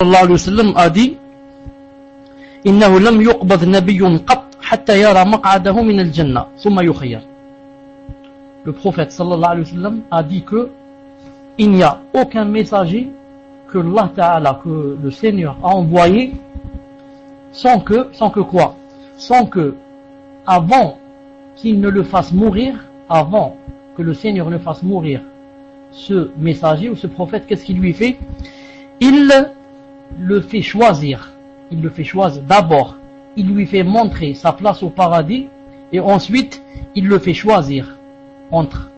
sallallahu alayhi wa sallam a dit إنه لم يقبض نبي قط حتى يرى مقعده من الجنة ثم يخير. Le prophète sallallahu alayhi wa sallam a dit que il n'y a aucun messager que Allah Ta'ala, que le Seigneur a envoyé sans que quoi? Sans que avant qu'il ne le fasse mourir, avant que le Seigneur ne fasse mourir ce messager ou ce prophète, qu'est-ce qu'il lui fait? Il le fait choisir. Il le fait choisir. D'abord, il lui fait montrer sa place au paradis et ensuite, il le fait choisir entre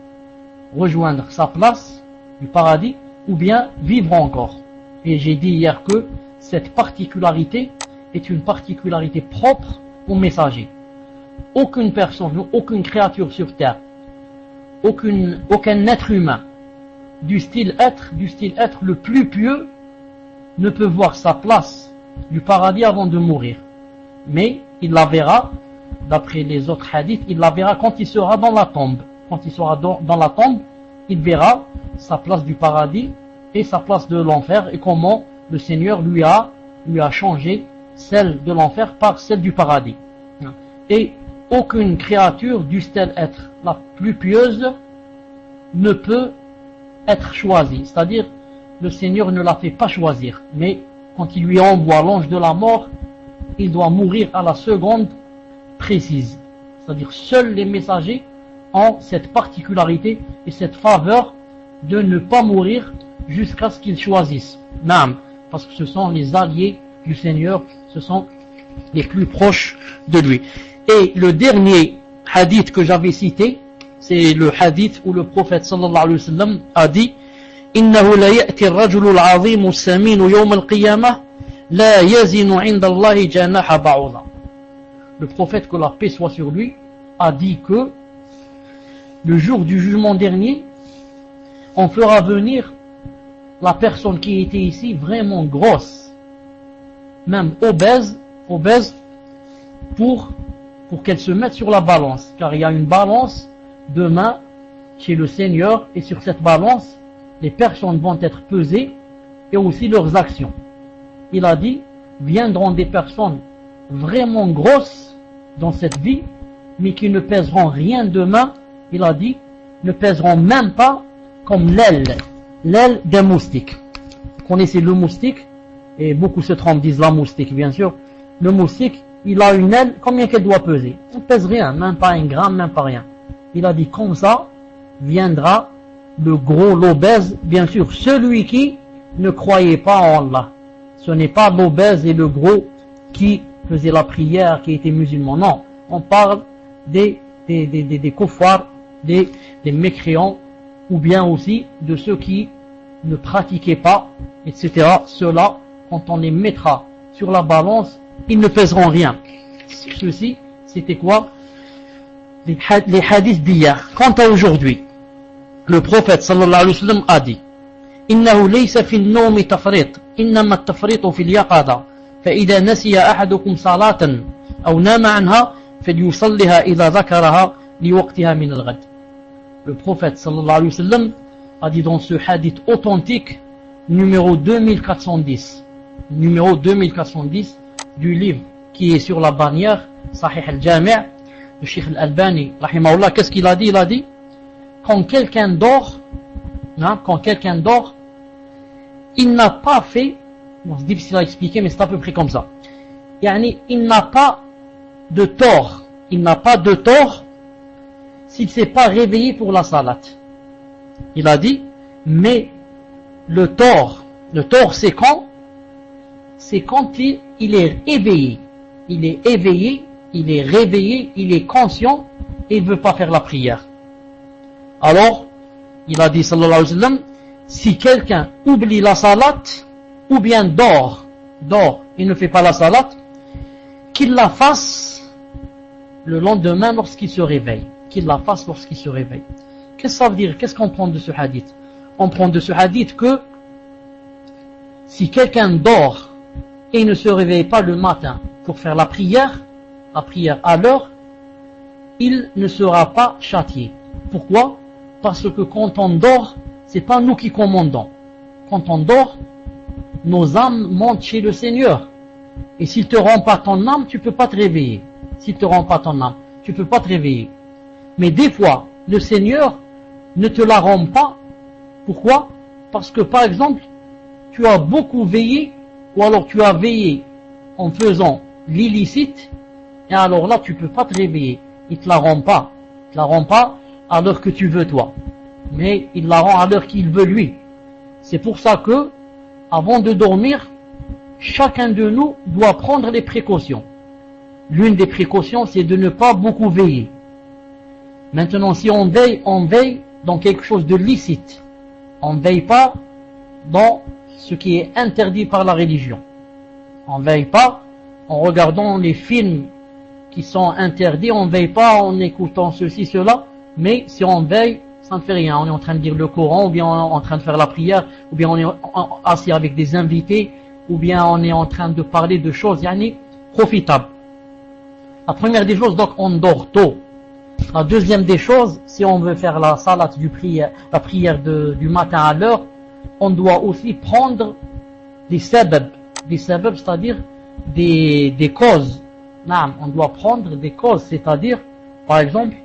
rejoindre sa place du paradis ou bien vivre encore. Et j'ai dit hier que cette particularité est une particularité propre au messager. Aucune personne, aucune créature sur terre, aucun être humain du style être le plus pieux ne peut voir sa place du paradis avant de mourir. Mais il la verra, d'après les autres hadiths, il la verra quand il sera dans la tombe. Quand il sera dans la tombe, il verra sa place du paradis et sa place de l'enfer et comment le Seigneur lui a changé celle de l'enfer par celle du paradis. Et aucune créature du style être la plus pieuse ne peut être choisie. C'est-à-dire, le Seigneur ne la fait pas choisir. Mais quand il lui envoie l'ange de la mort, il doit mourir à la seconde précise. C'est-à-dire, seuls les messagers ont cette particularité et cette faveur de ne pas mourir jusqu'à ce qu'ils choisissent. Naam, parce que ce sont les alliés du Seigneur, ce sont les plus proches de lui. Et le dernier hadith que j'avais cité, c'est le hadith où le prophète sallallahu alayhi wa sallam a dit إنه لا يأتي الرجل العظيم السمين يوم القيامة لا يزن عند الله جناح بعوضة. Le prophète, que la paix soit sur lui, a dit que le jour du jugement dernier, on fera venir la personne qui était ici vraiment grosse, même obèse, pour qu'elle se mette sur la balance, car il y a une balance demain chez le Seigneur, et sur cette balance, les personnes vont être pesées et aussi leurs actions. Il a dit, viendront des personnes vraiment grosses dans cette vie, mais qui ne pèseront rien demain. Il a dit, ne pèseront même pas comme l'aile d'un moustique. Vous connaissez le moustique, et beaucoup se trompent, disent la moustique, bien sûr. Le moustique, il a une aile, combien qu'elle doit peser? Elle ne pèse rien, même pas un gramme, même pas rien. Il a dit, comme ça, viendra le gros, l'obèse, bien sûr, celui qui ne croyait pas en Allah. Ce n'est pas l'obèse et le gros qui faisait la prière, qui était musulman. Non, on parle des kuffars, des mécréants, ou bien aussi de ceux qui ne pratiquaient pas, etc. Ceux-là, quand on les mettra sur la balance, ils ne pèseront rien. Ceci, c'était quoi? Les hadiths d'hier. Quant à aujourd'hui, le prophète sallallahu alayhi wa sallam a dit إنه ليس في النوم تفريط إنما التفريط في اليقظة فإذا نسي أحدكم صلاة أو نام عنها فليصلها إذا ذكرها لوقتها من الغد. Le prophète sallallahu alayhi wa sallam a dit dans ce hadith authentique numéro 2410 du livre qui est sur la bannière Sahih al-Jami' de Cheikh al-Albani rahimahullah. Qu'est-ce qu'il a dit? Il a dit, quand quelqu'un dort, il n'a pas fait, bon, c'est difficile à expliquer, mais c'est à peu près comme ça. Il n'a pas de tort s'il ne s'est pas réveillé pour la salat. Il a dit, mais le tort c'est quand? C'est quand il est éveillé. Il est éveillé, il est réveillé, il est conscient et il ne veut pas faire la prière. Alors, il a dit sallallahu alayhi wa sallam, si quelqu'un oublie la salat, ou bien dort, et ne fait pas la salat, qu'il la fasse le lendemain lorsqu'il se réveille. Qu'est-ce que ça veut dire? Qu'est-ce qu'on prend de ce hadith? On prend de ce hadith que si quelqu'un dort et ne se réveille pas le matin pour faire la prière à l'heure, il ne sera pas châtié. Pourquoi? Parce que quand on dort, c'est pas nous qui commandons. Quand on dort, nos âmes montent chez le Seigneur. Et s'il te rend pas ton âme, tu peux pas te réveiller. S'il te rend pas ton âme, tu peux pas te réveiller. Mais des fois, le Seigneur ne te la rend pas. Pourquoi? Parce que par exemple, tu as beaucoup veillé, ou alors tu as veillé en faisant l'illicite, et alors là tu peux pas te réveiller. Il te la rend pas. Il te la rend pas à l'heure que tu veux toi, mais il la rend à l'heure qu'il veut lui. C'est pour ça que, avant de dormir, chacun de nous doit prendre les précautions. L'une des précautions, c'est de ne pas beaucoup veiller. Maintenant, si on veille dans quelque chose de licite. On ne veille pas dans ce qui est interdit par la religion. On ne veille pas en regardant les films qui sont interdits, on ne veille pas en écoutant ceci, cela, mais si on veille, ça ne fait rien. On est en train de lire le Coran, ou bien on est en train de faire la prière, ou bien on est assis avec des invités, ou bien on est en train de parler de choses profitables. La première des choses, donc, on dort tôt. La deuxième des choses, si on veut faire la salat la prière du matin à l'heure, on doit aussi prendre des sabab, c'est-à-dire des causes. On doit prendre des causes, c'est-à-dire, par exemple,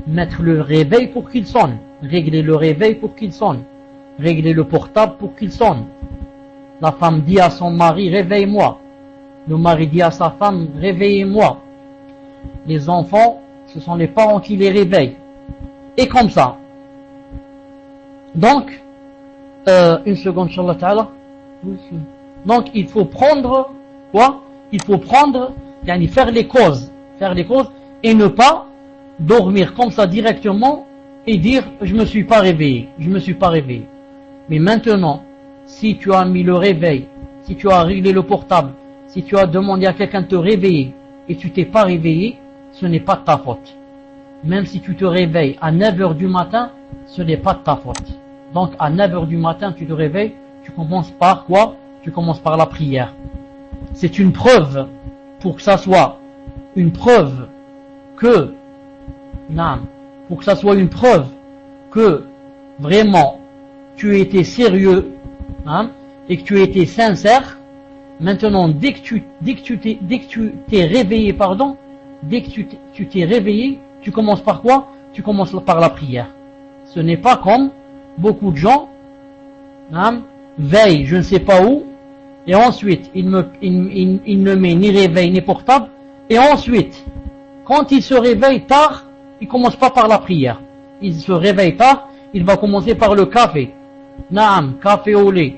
mettre le réveil pour qu'il sonne, régler le réveil pour qu'il sonne, régler le portable pour qu'il sonne. La femme dit à son mari, réveille-moi. Le mari dit à sa femme, réveillez-moi. Les enfants, ce sont les parents qui les réveillent. Et comme ça. Donc, une seconde, Inch'Allah Ta'ala. Donc, il faut prendre, quoi? Il faut prendre, faire les causes, et ne pas dormir comme ça directement et dire, je me suis pas réveillé. Mais maintenant, si tu as mis le réveil, si tu as réglé le portable, si tu as demandé à quelqu'un de te réveiller et tu t'es pas réveillé, ce n'est pas de ta faute. Même si tu te réveilles à 9h du matin, ce n'est pas de ta faute. Donc à 9h du matin, tu te réveilles, tu commences par quoi? Tu commences par la prière. C'est une preuve, pour que ça soit une preuve que, que vraiment tu étais sérieux, et que tu étais sincère. Maintenant, dès que tu t'es réveillé, tu commences par quoi? Tu commences par la prière. Ce n'est pas comme beaucoup de gens veillent je ne sais pas où, et ensuite il ne met ni réveil ni portable, et ensuite quand il se réveille tard, il commence pas par la prière. Il se réveille tard, il va commencer par le café. Café au lait,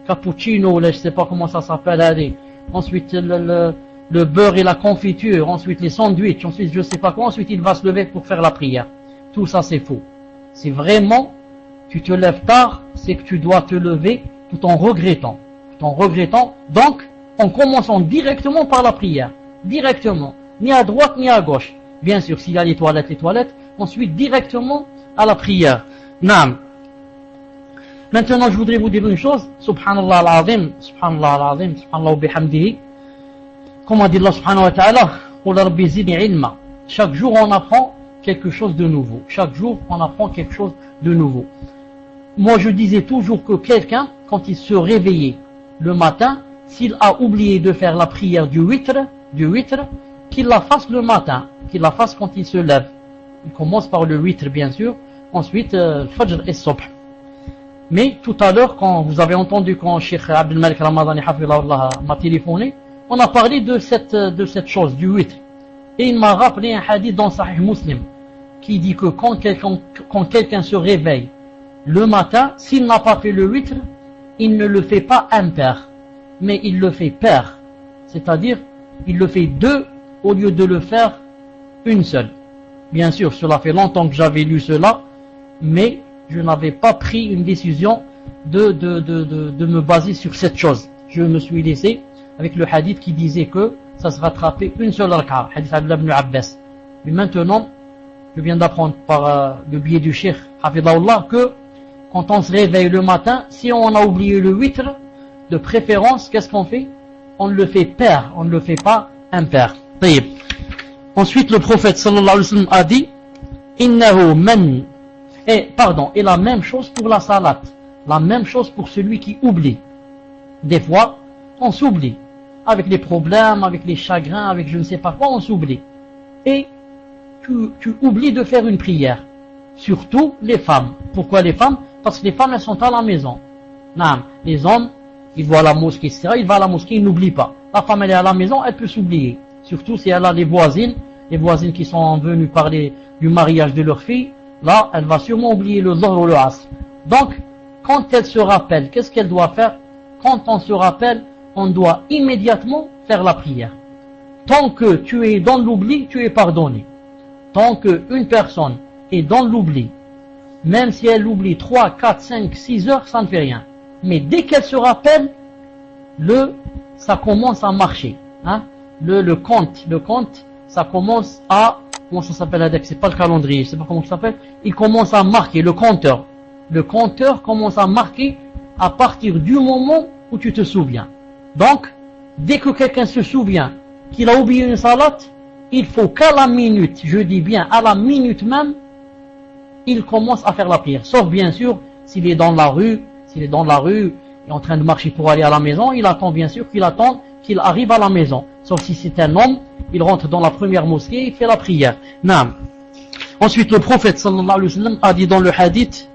cappuccino, je ne sais pas comment ça s'appelle. Ensuite le beurre et la confiture, ensuite les sandwichs, ensuite je ne sais pas quoi, ensuite il va se lever pour faire la prière. Tout ça c'est faux. C'est vraiment, tu te lèves tard, c'est que tu dois te lever tout en regrettant. Donc, en commençant directement par la prière. Directement. Ni à droite, ni à gauche. Bien sûr, s'il y a les toilettes, ensuite directement à la prière. Naam. Maintenant, je voudrais vous dire une chose. Subhanallah al-azim, subhanallah wa bihamdihi. Comme dit Allah subhanahu wa ta'ala, Qul rabbi zidni ilma. Chaque jour, on apprend quelque chose de nouveau. Moi, je disais toujours que quelqu'un, quand il se réveillait le matin, s'il a oublié de faire la prière du witr, qu'il la fasse le matin, qu'il la fasse quand il se lève. Il commence par le witr, bien sûr, ensuite Fajr et Subh. Mais tout à l'heure, quand vous avez entendu quand Cheikh Abdel Malik Ramadani Hafidhahullah m'a téléphoné, on a parlé de cette chose, du witr. Et il m'a rappelé un hadith dans Sahih Muslim, qui dit que quand quelqu'un se réveille le matin, s'il n'a pas fait le witr, il ne le fait pas impair, mais il le fait pair. C'est-à-dire, il le fait deux au lieu de le faire une seule. Bien sûr, cela fait longtemps que j'avais lu cela, mais je n'avais pas pris une décision de me baser sur cette chose. Je me suis laissé avec le hadith qui disait que ça se rattrapait une seule rak'a, hadith Abdullah ibn Abbas. Mais maintenant, je viens d'apprendre par le biais du Cheikh Hafidhahullah que quand on se réveille le matin, si on a oublié le witr, de préférence, qu'est-ce qu'on fait? On le fait pair, on ne le fait pas impair. Ensuite, le prophète sallallahu alayhi wa sallam a dit Innahu man. Et la même chose pour la salat, la même chose pour celui qui oublie. Des fois, on s'oublie. Avec les problèmes, avec les chagrins, avec je ne sais pas quoi, on s'oublie. Et tu oublies de faire une prière. Surtout les femmes. Pourquoi les femmes? Parce que les femmes, elles sont à la maison. Non, les hommes, ils vont à la mosquée, etc. Ils vont à la mosquée, ils n'oublient pas. La femme, elle est à la maison, elle peut s'oublier. Surtout si elle a les voisines qui sont venues parler du mariage de leur fille. Là, elle va sûrement oublier le Dhuhr ou le Asr. Donc, quand elle se rappelle, qu'est-ce qu'elle doit faire? Quand on se rappelle, on doit immédiatement faire la prière. Tant que tu es dans l'oubli, tu es pardonné. Tant qu'une personne est dans l'oubli, même si elle oublie 3, 4, 5, 6 heures, ça ne fait rien. Mais dès qu'elle se rappelle, ça commence à marcher. Hein? Le compte, ça commence à, comment ça s'appelle, c'est pas le calendrier, je sais pas comment ça s'appelle, il commence à marquer, le compteur. Le compteur commence à marquer à partir du moment où tu te souviens. Donc, dès que quelqu'un se souvient qu'il a oublié une salat, il faut qu'à la minute, je dis bien à la minute même, il commence à faire la prière. Sauf bien sûr, s'il est dans la rue, il est en train de marcher pour aller à la maison, il attend bien sûr qu'il arrive à la maison. Sauf si c'est un homme, il rentre dans la première mosquée, il fait la prière. Naam. Ensuite, le prophète sallallahu alayhi wa sallam a dit dans le hadith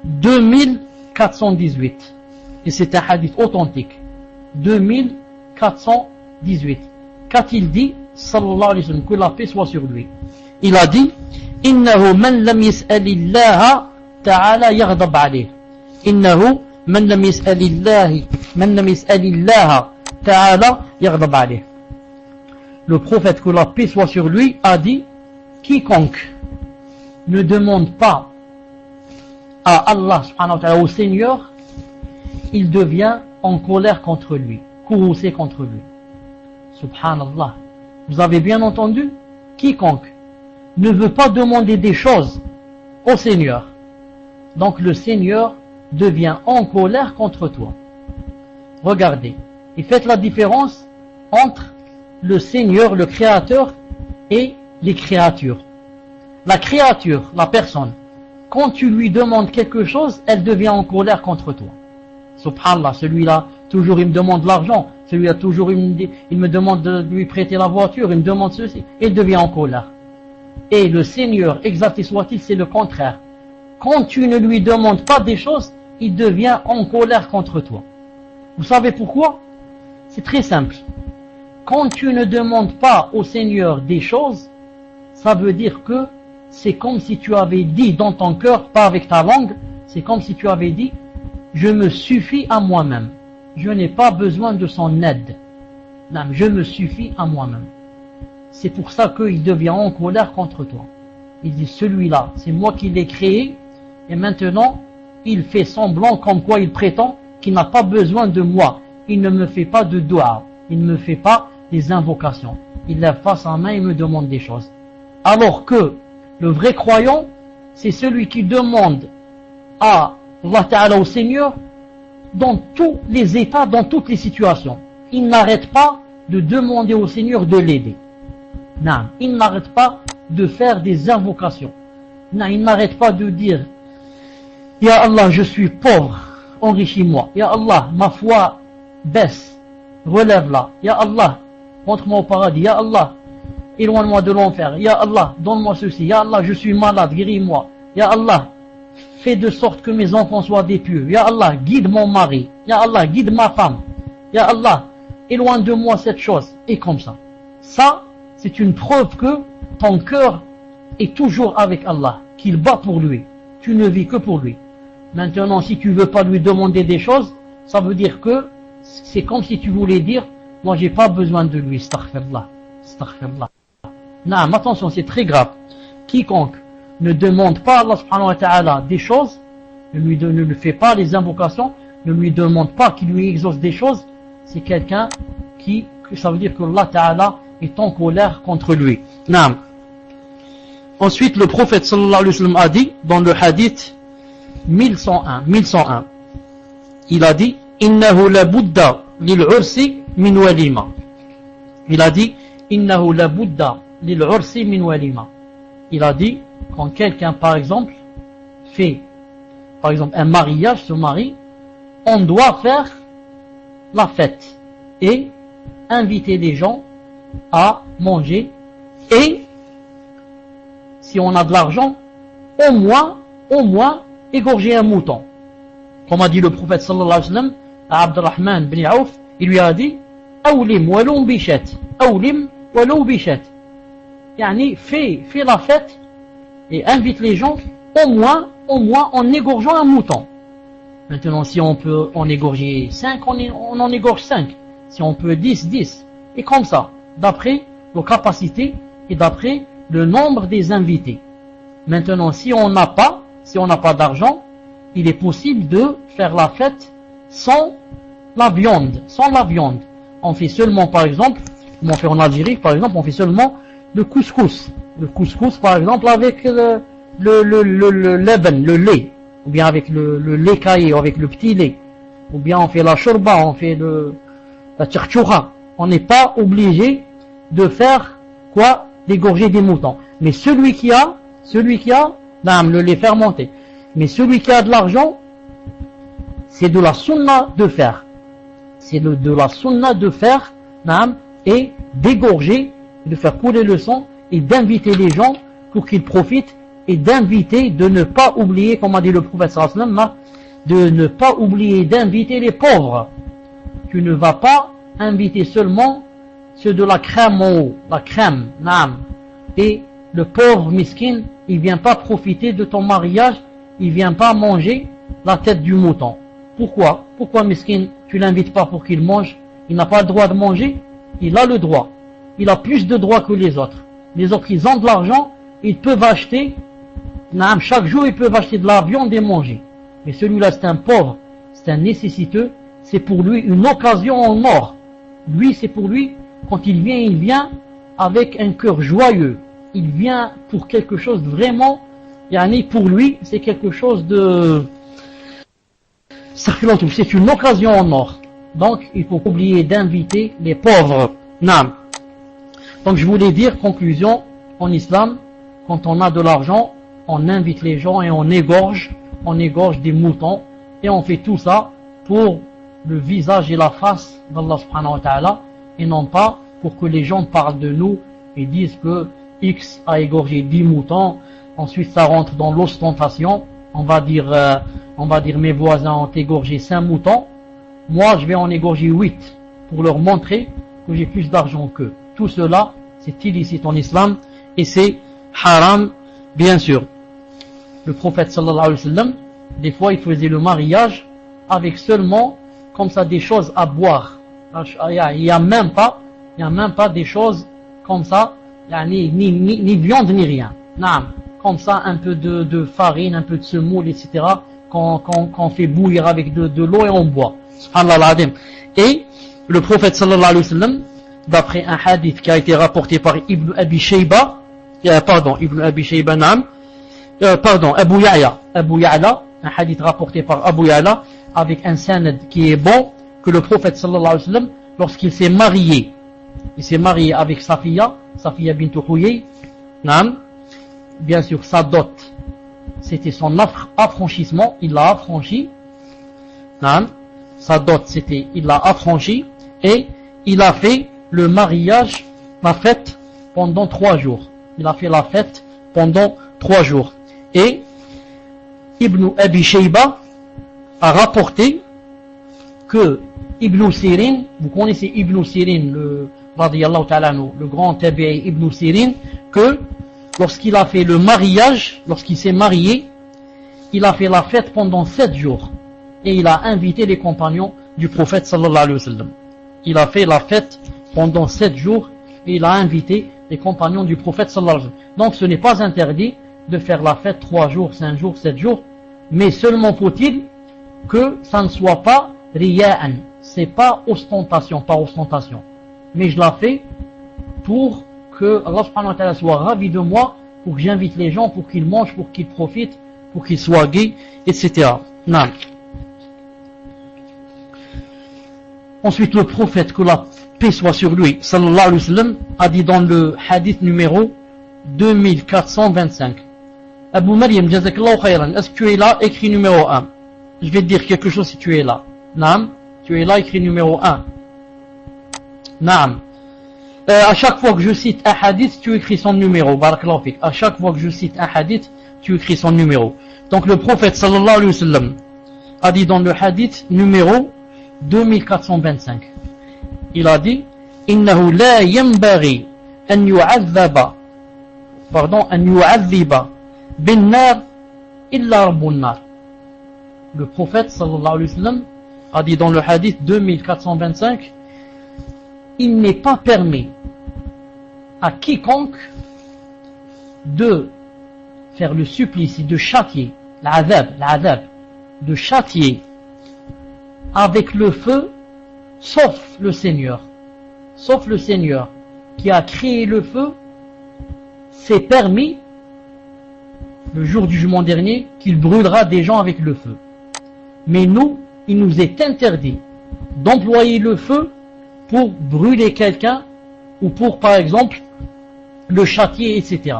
2418. Et c'est un hadith authentique. 2418. Qu'a-t-il dit sallallahu alayhi wa sallam, que la paix soit sur lui? Il a dit إنه من لم يسأل الله تعالى يغضب عليه. إنه من لم يسأل الله تعالى يغضب عليه. Le prophète, que la paix soit sur lui, a dit quiconque ne demande pas à Allah subhanahu wa ta'ala, au Seigneur, il devient en colère contre lui, courroucé contre lui. Subhanallah. Vous avez bien entendu? Quiconque ne veut pas demander des choses au Seigneur, donc le Seigneur devient en colère contre toi. Regardez, et faites la différence entre le Seigneur, le Créateur, et les créatures. La créature, la personne, quand tu lui demandes quelque chose, elle devient en colère contre toi. Subhanallah, celui-là, toujours il me demande l'argent, celui-là, toujours il me demande de lui prêter la voiture, il me demande ceci, il devient en colère. Et le Seigneur, exalté soit-il, c'est le contraire. Quand tu ne lui demandes pas des choses, il devient en colère contre toi. Vous savez pourquoi? C'est très simple. Quand tu ne demandes pas au Seigneur des choses, ça veut dire que c'est comme si tu avais dit dans ton cœur, pas avec ta langue, c'est comme si tu avais dit, je me suffis à moi-même. Je n'ai pas besoin de son aide. Non, je me suffis à moi-même. C'est pour ça qu'il devient en colère contre toi. Il dit, celui-là, c'est moi qui l'ai créé, et maintenant, il fait semblant comme quoi il prétend qu'il n'a pas besoin de moi. Il ne me fait pas de dua, il ne me fait pas des invocations. Il lève pas sa main et me demande des choses. Alors que le vrai croyant, c'est celui qui demande à Allah Ta'ala, au Seigneur, dans tous les états, dans toutes les situations. Il n'arrête pas de demander au Seigneur de l'aider. Non, il n'arrête pas de faire des invocations. Non, il n'arrête pas de dire, Ya Allah, je suis pauvre, enrichis-moi. Ya Allah, ma foi baisse, relève-la. Ya Allah, rentre-moi au paradis. Ya Allah, éloigne-moi de l'enfer. Ya Allah, donne-moi ceci. Ya Allah, je suis malade, guéris-moi. Ya Allah, fais de sorte que mes enfants soient des pieux. Ya Allah, guide mon mari. Ya Allah, guide ma femme. Ya Allah, éloigne de moi cette chose. Et comme ça. Ça, c'est une preuve que ton cœur est toujours avec Allah, qu'il bat pour lui. Tu ne vis que pour lui. Maintenant, si tu ne veux pas lui demander des choses, ça veut dire que c'est comme si tu voulais dire, moi j'ai pas besoin de lui, astaghfirullah, astaghfirullah. Non, attention, c'est très grave. Quiconque ne demande pas à Allah subhanahu wa ta'ala des choses, ne lui fait pas les invocations, ne lui demande pas qu'il lui exauce des choses, c'est quelqu'un ça veut dire que Allah ta'ala est en colère contre lui. Non. Ensuite, le prophète sallallahu alayhi wa sallam a dit, dans le hadith 1101, il a dit, innahu la budda lil ursi min walima. Il a dit, innahu la budda lil ursi min walima. Il a dit, quand quelqu'un, par exemple, fait, par exemple, un mariage, se marie, on doit faire la fête et inviter les gens à manger, et si on a de l'argent, au moins égorger un mouton. Comme a dit le prophète sallallahu alayhi wa sallam à Abdurrahman bin Auf, il lui a dit Awlim walou bichet, Awlim walou bichet. Yani fais la fête et invite les gens au moins en égorgeant un mouton. Maintenant, si on peut en égorger 5, on en égorge 5. Si on peut 10. Et comme ça, d'après nos capacités et d'après le nombre des invités. Maintenant, si on n'a pas d'argent, il est possible de faire la fête sans la viande. On fait seulement, par exemple, comme on fait en Algérie, par exemple, on fait seulement le couscous. Le couscous, par exemple, avec le leben, le lait. Ou bien avec le lait caillé, ou avec le petit lait. Ou bien on fait la shorba, on fait la tchirchoura. On n'est pas obligé de faire quoi? D'égorger des moutons. Mais celui qui a, le lait fermenté. Mais celui qui a de l'argent, c'est de la sunna de faire. C'est de la sunna de faire, et d'égorger, de faire couler le sang, et d'inviter les gens pour qu'ils profitent, et d'inviter, de ne pas oublier, comme a dit le prophète sallallahu alayhi wa sallam, de ne pas oublier d'inviter les pauvres. Tu ne vas pas inviter seulement ceux de la crème en haut, la crème, et le pauvre miskin, il vient pas profiter de ton mariage, il vient pas manger la tête du mouton. Pourquoi miskin, tu l'invites pas pour qu'il mange? Il n'a pas le droit de manger? Il a le droit. Il a plus de droits que les autres. Les autres, ils ont de l'argent, ils peuvent acheter, chaque jour, ils peuvent acheter de la viande et manger. Mais celui-là, c'est un pauvre, c'est un nécessiteux, c'est pour lui une occasion en or. Lui, c'est pour lui, quand il vient avec un cœur joyeux. Il vient pour quelque chose de vraiment, pour lui, c'est quelque chose de... C'est une occasion en or. Donc, il faut pas oublier d'inviter les pauvres. Donc, je voulais dire, conclusion, en islam, quand on a de l'argent, on invite les gens et on égorge des moutons, et on fait tout ça pour le visage et la face d'Allah subhanahu wa ta'ala, et non pas pour que les gens parlent de nous et disent que X a égorgé 10 moutons, ensuite ça rentre dans l'ostentation, on va dire mes voisins ont égorgé 5 moutons, moi je vais en égorger 8 pour leur montrer que j'ai plus d'argent qu'eux. Tout cela c'est illicite en islam et c'est haram bien sûr. Le prophète sallallahu alayhi wa sallam, des fois il faisait le mariage avec seulement comme ça des choses à boire. Il y a même pas des choses comme ça, ni viande ni rien. Comme ça un peu de farine, un peu de semoule, etc. qu'on fait bouillir avec de l'eau et on boit. Subhanallah. Et le prophète sallallahu alayhi wa sallam, d'après un hadith qui a été rapporté par Ibn Abi Shayba, Abu Ya'la, un hadith rapporté par Abu Ya'la, avec un sanad qui est bon, que le prophète sallallahu alayhi wa sallam, lorsqu'il s'est marié avec Safiya bint Huyay, bien sûr sa dot, c'était son affranchissement, il l'a affranchi, sa dot c'était, il l'a affranchi, et il a fait le mariage, la fête pendant 3 jours. Il a fait la fête pendant 3 jours. Et Ibn Abi Shayba a rapporté que Ibn Sirin, vous connaissez Ibn Sirin, radiyallahu ta'ala anhu, le grand tabi'i Ibn Sirin, que lorsqu'il a fait le mariage, lorsqu'il s'est marié, il a fait la fête pendant 7 jours. Et il a invité les compagnons du prophète sallallahu alayhi wa sallam. Il a fait la fête pendant 7 jours et il a invité les compagnons du prophète sallallahu alayhi wa sallam. Donc ce n'est pas interdit de faire la fête 3 jours, 5 jours, 7 jours, mais seulement faut-il que ça ne soit pas riya'an, c'est pas ostentation, mais je la fais pour que Allah subhanahu wa ta'ala soit ravi de moi, pour que j'invite les gens, pour qu'ils mangent, pour qu'ils profitent, pour qu'ils soient gays, etc. Non. Ensuite, le prophète, que la paix soit sur lui, sallallahu alayhi wa sallam, a dit dans le hadith numéro 2425. Abu Maryam, jazakallahu khayran, est-ce que tu es là? Écrit numéro 1. Je vais te dire quelque chose si tu es là. Naam. Tu es là écrit numéro 1. Naam. À chaque fois que je cite un hadith, tu écris son numéro. Barakallahu fik. À chaque fois que je cite un hadith, tu écris son numéro. Donc le prophète sallallahu alayhi wa sallam a dit dans le hadith numéro 2425. Il a dit Innahu la yanbaghi an yu'adhaba an yu'adhiba bin nar illa rabbun nar. Le prophète sallallahu alayhi wa sallam a dit dans le hadith 2425, il n'est pas permis à quiconque de faire le supplice, de châtier, l'adhab, de châtier avec le feu, sauf le Seigneur qui a créé le feu. C'est permis le jour du jugement dernier qu'il brûlera des gens avec le feu. Mais nous, il nous est interdit d'employer le feu pour brûler quelqu'un ou pour, par exemple, le châtier, etc.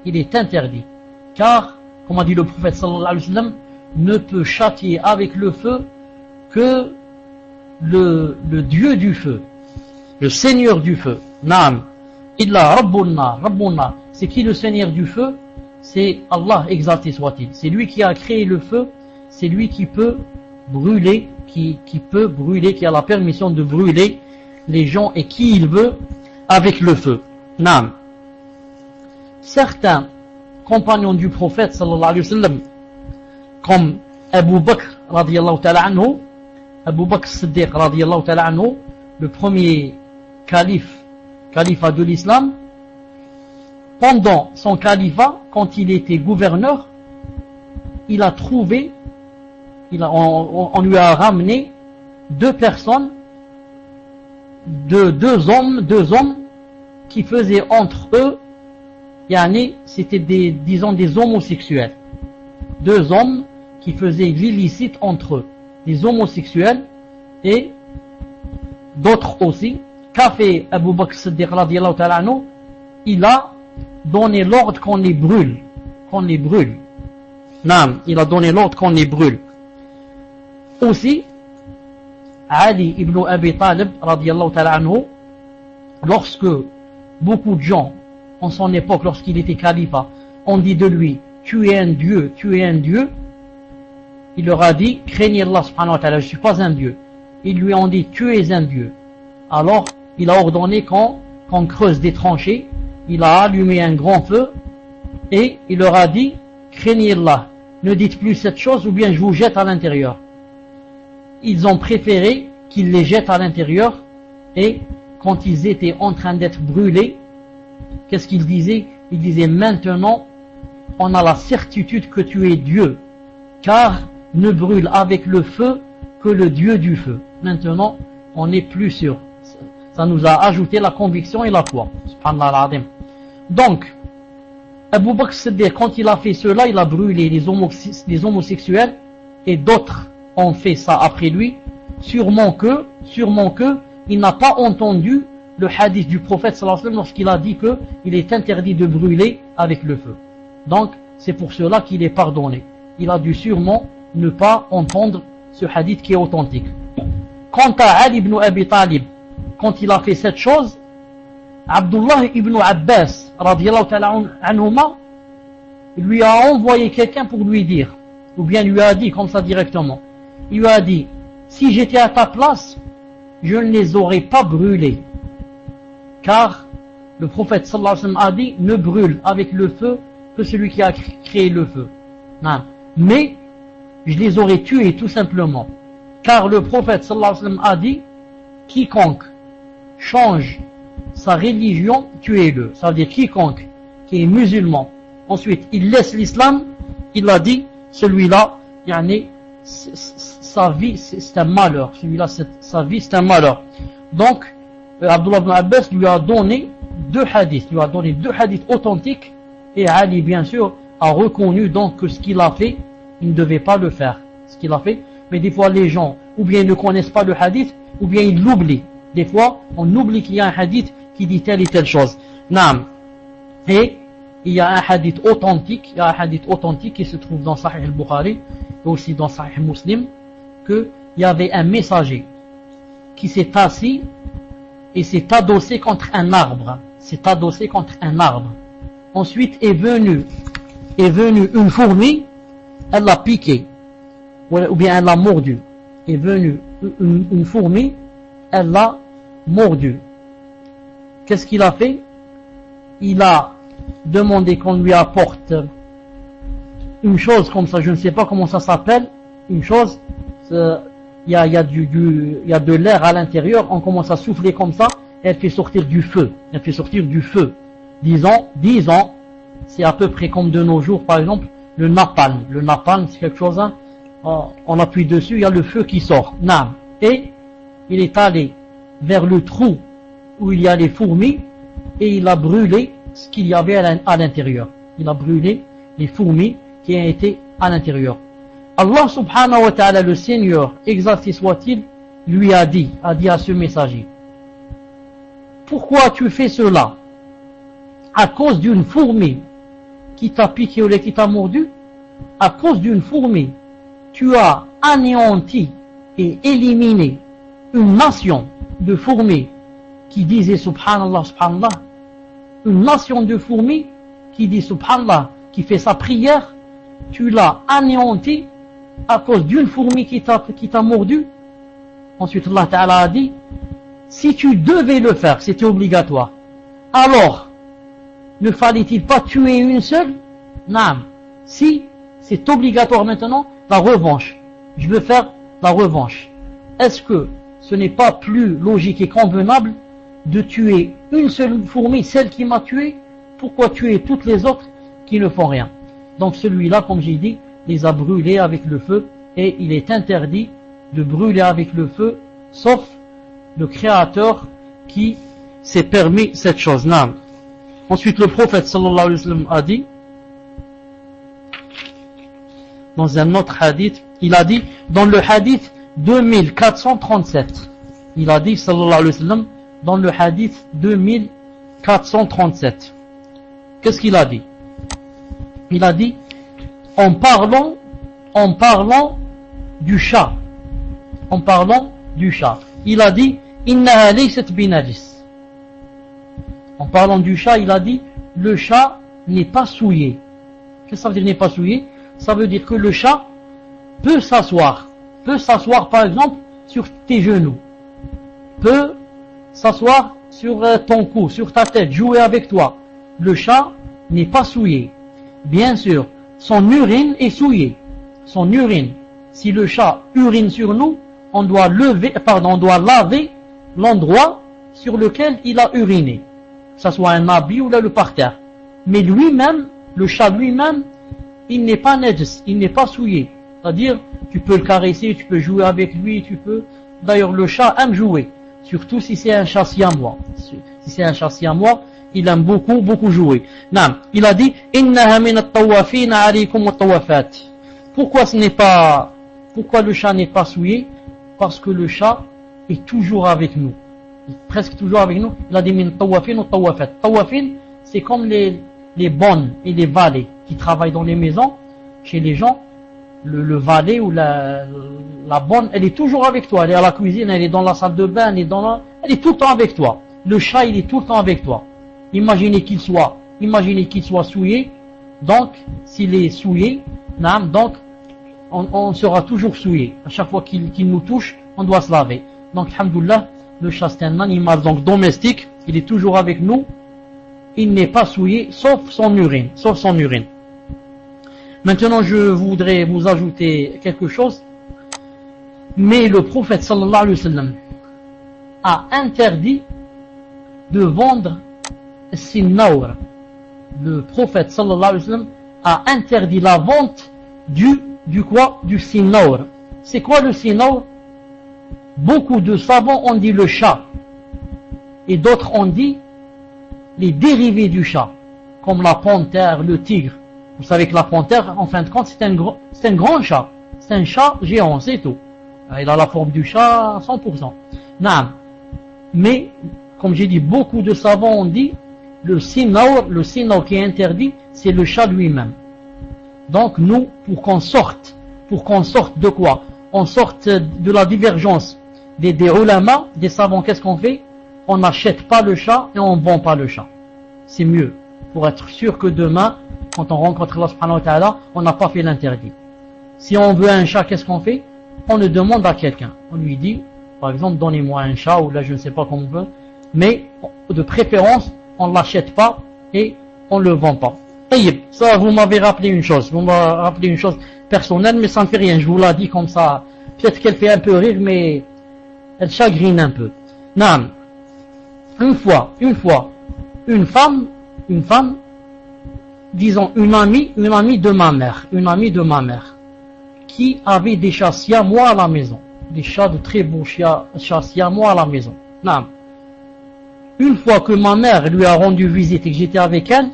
Il est interdit. Car, comme a dit le prophète sallallahu alayhi wa sallam, ne peut châtier avec le feu que le Dieu du feu, le Seigneur du feu. Naam. Illa rabbun nar. C'est qui le Seigneur du feu? C'est Allah, exalté soit-il. C'est lui qui a créé le feu, c'est lui qui peut brûler, qui a la permission de brûler les gens et qui il veut avec le feu. Naam. Certains compagnons du prophète sallallahu alayhi wa sallam, comme Abu Bakr radiyallahu ta'ala anhu, Abu Bakr Siddiq radiyallahu ta'ala anhu, le premier califat de l'islam, pendant son califat, quand il était gouverneur, il a trouvé, on lui a ramené deux personnes, deux hommes qui faisaient entre eux, c'était des homosexuels. Deux hommes qui faisaient l'illicite entre eux, des homosexuels et d'autres aussi. Qu'a fait Abu Bakr Siddiq radiyallahu ta'ala anhu? Il a donné l'ordre qu'on les brûle. Naam, il a donné l'ordre qu'on les brûle. Aussi, Ali ibn Abi Talib radiyallahu ta'ala anhu, lorsque beaucoup de gens en son époque, lorsqu'il était califat, ont dit de lui, tu es un dieu, il leur a dit, craignez Allah subhanahu wa ta'ala, je ne suis pas un dieu. Ils lui ont dit, tu es un dieu. Alors, il a ordonné qu'on creuse des tranchées, il a allumé un grand feu, et il leur a dit, craignez Allah, ne dites plus cette chose ou bien je vous jette à l'intérieur. Ils ont préféré qu'il les jette à l'intérieur, et quand ils étaient en train d'être brûlés, qu'est-ce qu'ils disaient? Ils disaient, maintenant, on a la certitude que tu es Dieu, car ne brûle avec le feu que le Dieu du feu. Maintenant, on n'est plus sûr. Ça nous a ajouté la conviction et la foi. Subhanallah al-Azim. Donc, Abu Bakr Siddiq, quand il a fait cela, il a brûlé les homosexuels, et d'autres ont fait ça après lui, sûrement que, il n'a pas entendu le hadith du prophète sallallahu alayhi wa sallam lorsqu'il a dit que il est interdit de brûler avec le feu. Donc, c'est pour cela qu'il est pardonné. Il a dû sûrement ne pas entendre ce hadith qui est authentique. Quant à Ali ibn Abi Talib, quand il a fait cette chose, Abdullah ibn Abbas radiyallahu ta'ala anhuma, lui a envoyé quelqu'un pour lui dire, ou bien lui a dit comme ça directement, il lui a dit, si j'étais à ta place, je ne les aurais pas brûlés, car le prophète sallallahu alayhi wa sallam a dit, ne brûle avec le feu que celui qui a créé le feu. Non. Mais je les aurais tués tout simplement, car le prophète sallallahu alayhi wa sallam a dit, quiconque change sa religion, tuez-le. Ça veut dire quiconque qui est musulman, ensuite il laisse l'islam, il a dit, celui-là, sa vie c'est un malheur, celui-là sa vie c'est un malheur. Donc Abdullah ibn Abbas lui a donné deux hadiths authentiques, et Ali bien sûr a reconnu donc que ce qu'il a fait, il ne devait pas le faire, ce qu'il a fait. Mais des fois les gens ou bien ils ne connaissent pas le hadith, ou bien ils l'oublient. Des fois on oublie qu'il y a un hadith qui dit telle et telle chose. Naam. Et il y a un hadith authentique, qui se trouve dans Sahih al-Bukhari et aussi dans Sahih Muslim, qu'il y avait un messager qui s'est assis et s'est adossé contre un arbre. S'est adossé contre un arbre. Ensuite est venue une fourmi, elle l'a piqué, ou bien elle l'a mordu. Est venue une fourmi, elle l'a mordu. Qu'est-ce qu'il a fait? Il a demandé qu'on lui apporte une chose comme ça, je ne sais pas comment ça s'appelle, une chose, il y a de l'air à l'intérieur, on commence à souffler comme ça, et elle fait sortir du feu. Elle fait sortir du feu. Disons, c'est à peu près comme de nos jours, par exemple, le napalm. Le napalm, c'est quelque chose, hein, on appuie dessus, il y a le feu qui sort. Naam. Et il est allé vers le trou où il y a les fourmis, et il a brûlé ce qu'il y avait à l'intérieur. Il a brûlé les fourmis qui ont été à l'intérieur. Allah subhanahu wa ta'ala, le Seigneur, exalté soit-il, lui a dit à ce messager, pourquoi tu fais cela? À cause d'une fourmi qui t'a piqué ou qui t'a mordu? À cause d'une fourmi, tu as anéanti et éliminé une nation de fourmis qui disait subhanallah, subhanallah. Une nation de fourmis qui dit subhanallah, qui fait sa prière, tu l'as anéanti à cause d'une fourmi qui t'a mordu. Ensuite Allah Ta'ala a dit, si tu devais le faire, c'était obligatoire, alors ne fallait-il pas tuer une seule? Naam. Si c'est obligatoire maintenant, la revanche, je veux faire la revanche, est-ce que ce n'est pas plus logique et convenable de tuer une seule fourmi, celle qui m'a tué? Pourquoi tuer toutes les autres qui ne font rien? Donc celui-là, comme j'ai dit, les a brûlés avec le feu, et il est interdit de brûler avec le feu, sauf le Créateur qui s'est permis cette chose. Naam. Ensuite le prophète sallallahu alayhi wa sallam a dit, dans un autre hadith, il a dit, dans le hadith 2437, il a dit sallallahu alayhi wa sallam, dans le hadith 2437, qu'est-ce qu'il a dit? Il a dit, en parlant du chat, il a dit, innaha laysat binajis. En parlant du chat, il a dit, le chat n'est pas souillé. Qu'est-ce que ça veut dire n'est pas souillé? Ça veut dire que le chat peut s'asseoir par exemple sur tes genoux, peut s'asseoir sur ton cou, sur ta tête, jouer avec toi. Le chat n'est pas souillé. Bien sûr, son urine est souillée. Son urine, si le chat urine sur nous, on doit laver l'endroit sur lequel il a uriné, que ce soit un habit ou là le parterre. Mais lui-même, le chat lui-même, il n'est pas najis, il n'est pas souillé. C'est-à-dire, tu peux le caresser, tu peux jouer avec lui, tu peux... D'ailleurs, le chat aime jouer, surtout si c'est un chat siamois. Si c'est un chat siamois, il aime beaucoup jouer. Non, il a dit, innaha min at-tawafina alaykum wat-tawafat. Pourquoi le chat n'est pas souillé? Parce que le chat est toujours avec nous. Il est presque toujours avec nous. Il a dit min tawafin ou tawafat. Tawafin, c'est comme les bonnes et les valets qui travaillent dans les maisons, chez les gens. Le valet ou la bonne, elle est toujours avec toi. Elle est à la cuisine, elle est dans la salle de bain, elle est tout le temps avec toi. Le chat, il est tout le temps avec toi. Imaginez qu'il soit souillé. Donc, s'il est souillé, donc on sera toujours souillé. À chaque fois qu'il nous touche, on doit se laver. Donc, alhamdoulilah, le chat c'est un animal donc domestique. Il est toujours avec nous. Il n'est pas souillé, sauf son urine. Maintenant, je voudrais vous ajouter quelque chose. Mais le prophète sallallahu alayhi wa sallam a interdit de vendre sinnaur. Le prophète sallallahu alayhi wa sallam a interdit la vente du sinnaur. C'est quoi le sinnaur? Beaucoup de savants ont dit le chat. Et d'autres ont dit les dérivés du chat, comme la panthère, le tigre. Vous savez que la panthère, en fin de compte, c'est un grand chat. C'est un chat géant, c'est tout. Il a la forme du chat à 100%. Non. Mais, comme j'ai dit, beaucoup de savants ont dit, le sinnaur qui est interdit, c'est le chat lui-même. Donc nous, pour qu'on sorte de quoi? On sorte de la divergence des ulama, des savants, qu'est-ce qu'on fait? On n'achète pas le chat et on ne vend pas le chat. C'est mieux, pour être sûr que demain, quand on rencontre Allah subhanahu wa ta'ala, on n'a pas fait l'interdit. Si on veut un chat, qu'est-ce qu'on fait? On le demande à quelqu'un. On lui dit, par exemple, donnez-moi un chat, ou là je ne sais pas comment on veut, mais de préférence, on ne l'achète pas et on ne le vend pas. Ça, vous m'avez rappelé une chose, personnelle, mais ça ne fait rien, je vous l'ai dit comme ça. Peut-être qu'elle fait un peu rire, mais elle chagrine un peu. Non. Une fois, une femme, disons une amie de ma mère, qui avait des chats siamois à la maison, des chats de très beaux chats siamois à la maison. Non. Une fois que ma mère lui a rendu visite et que j'étais avec elle,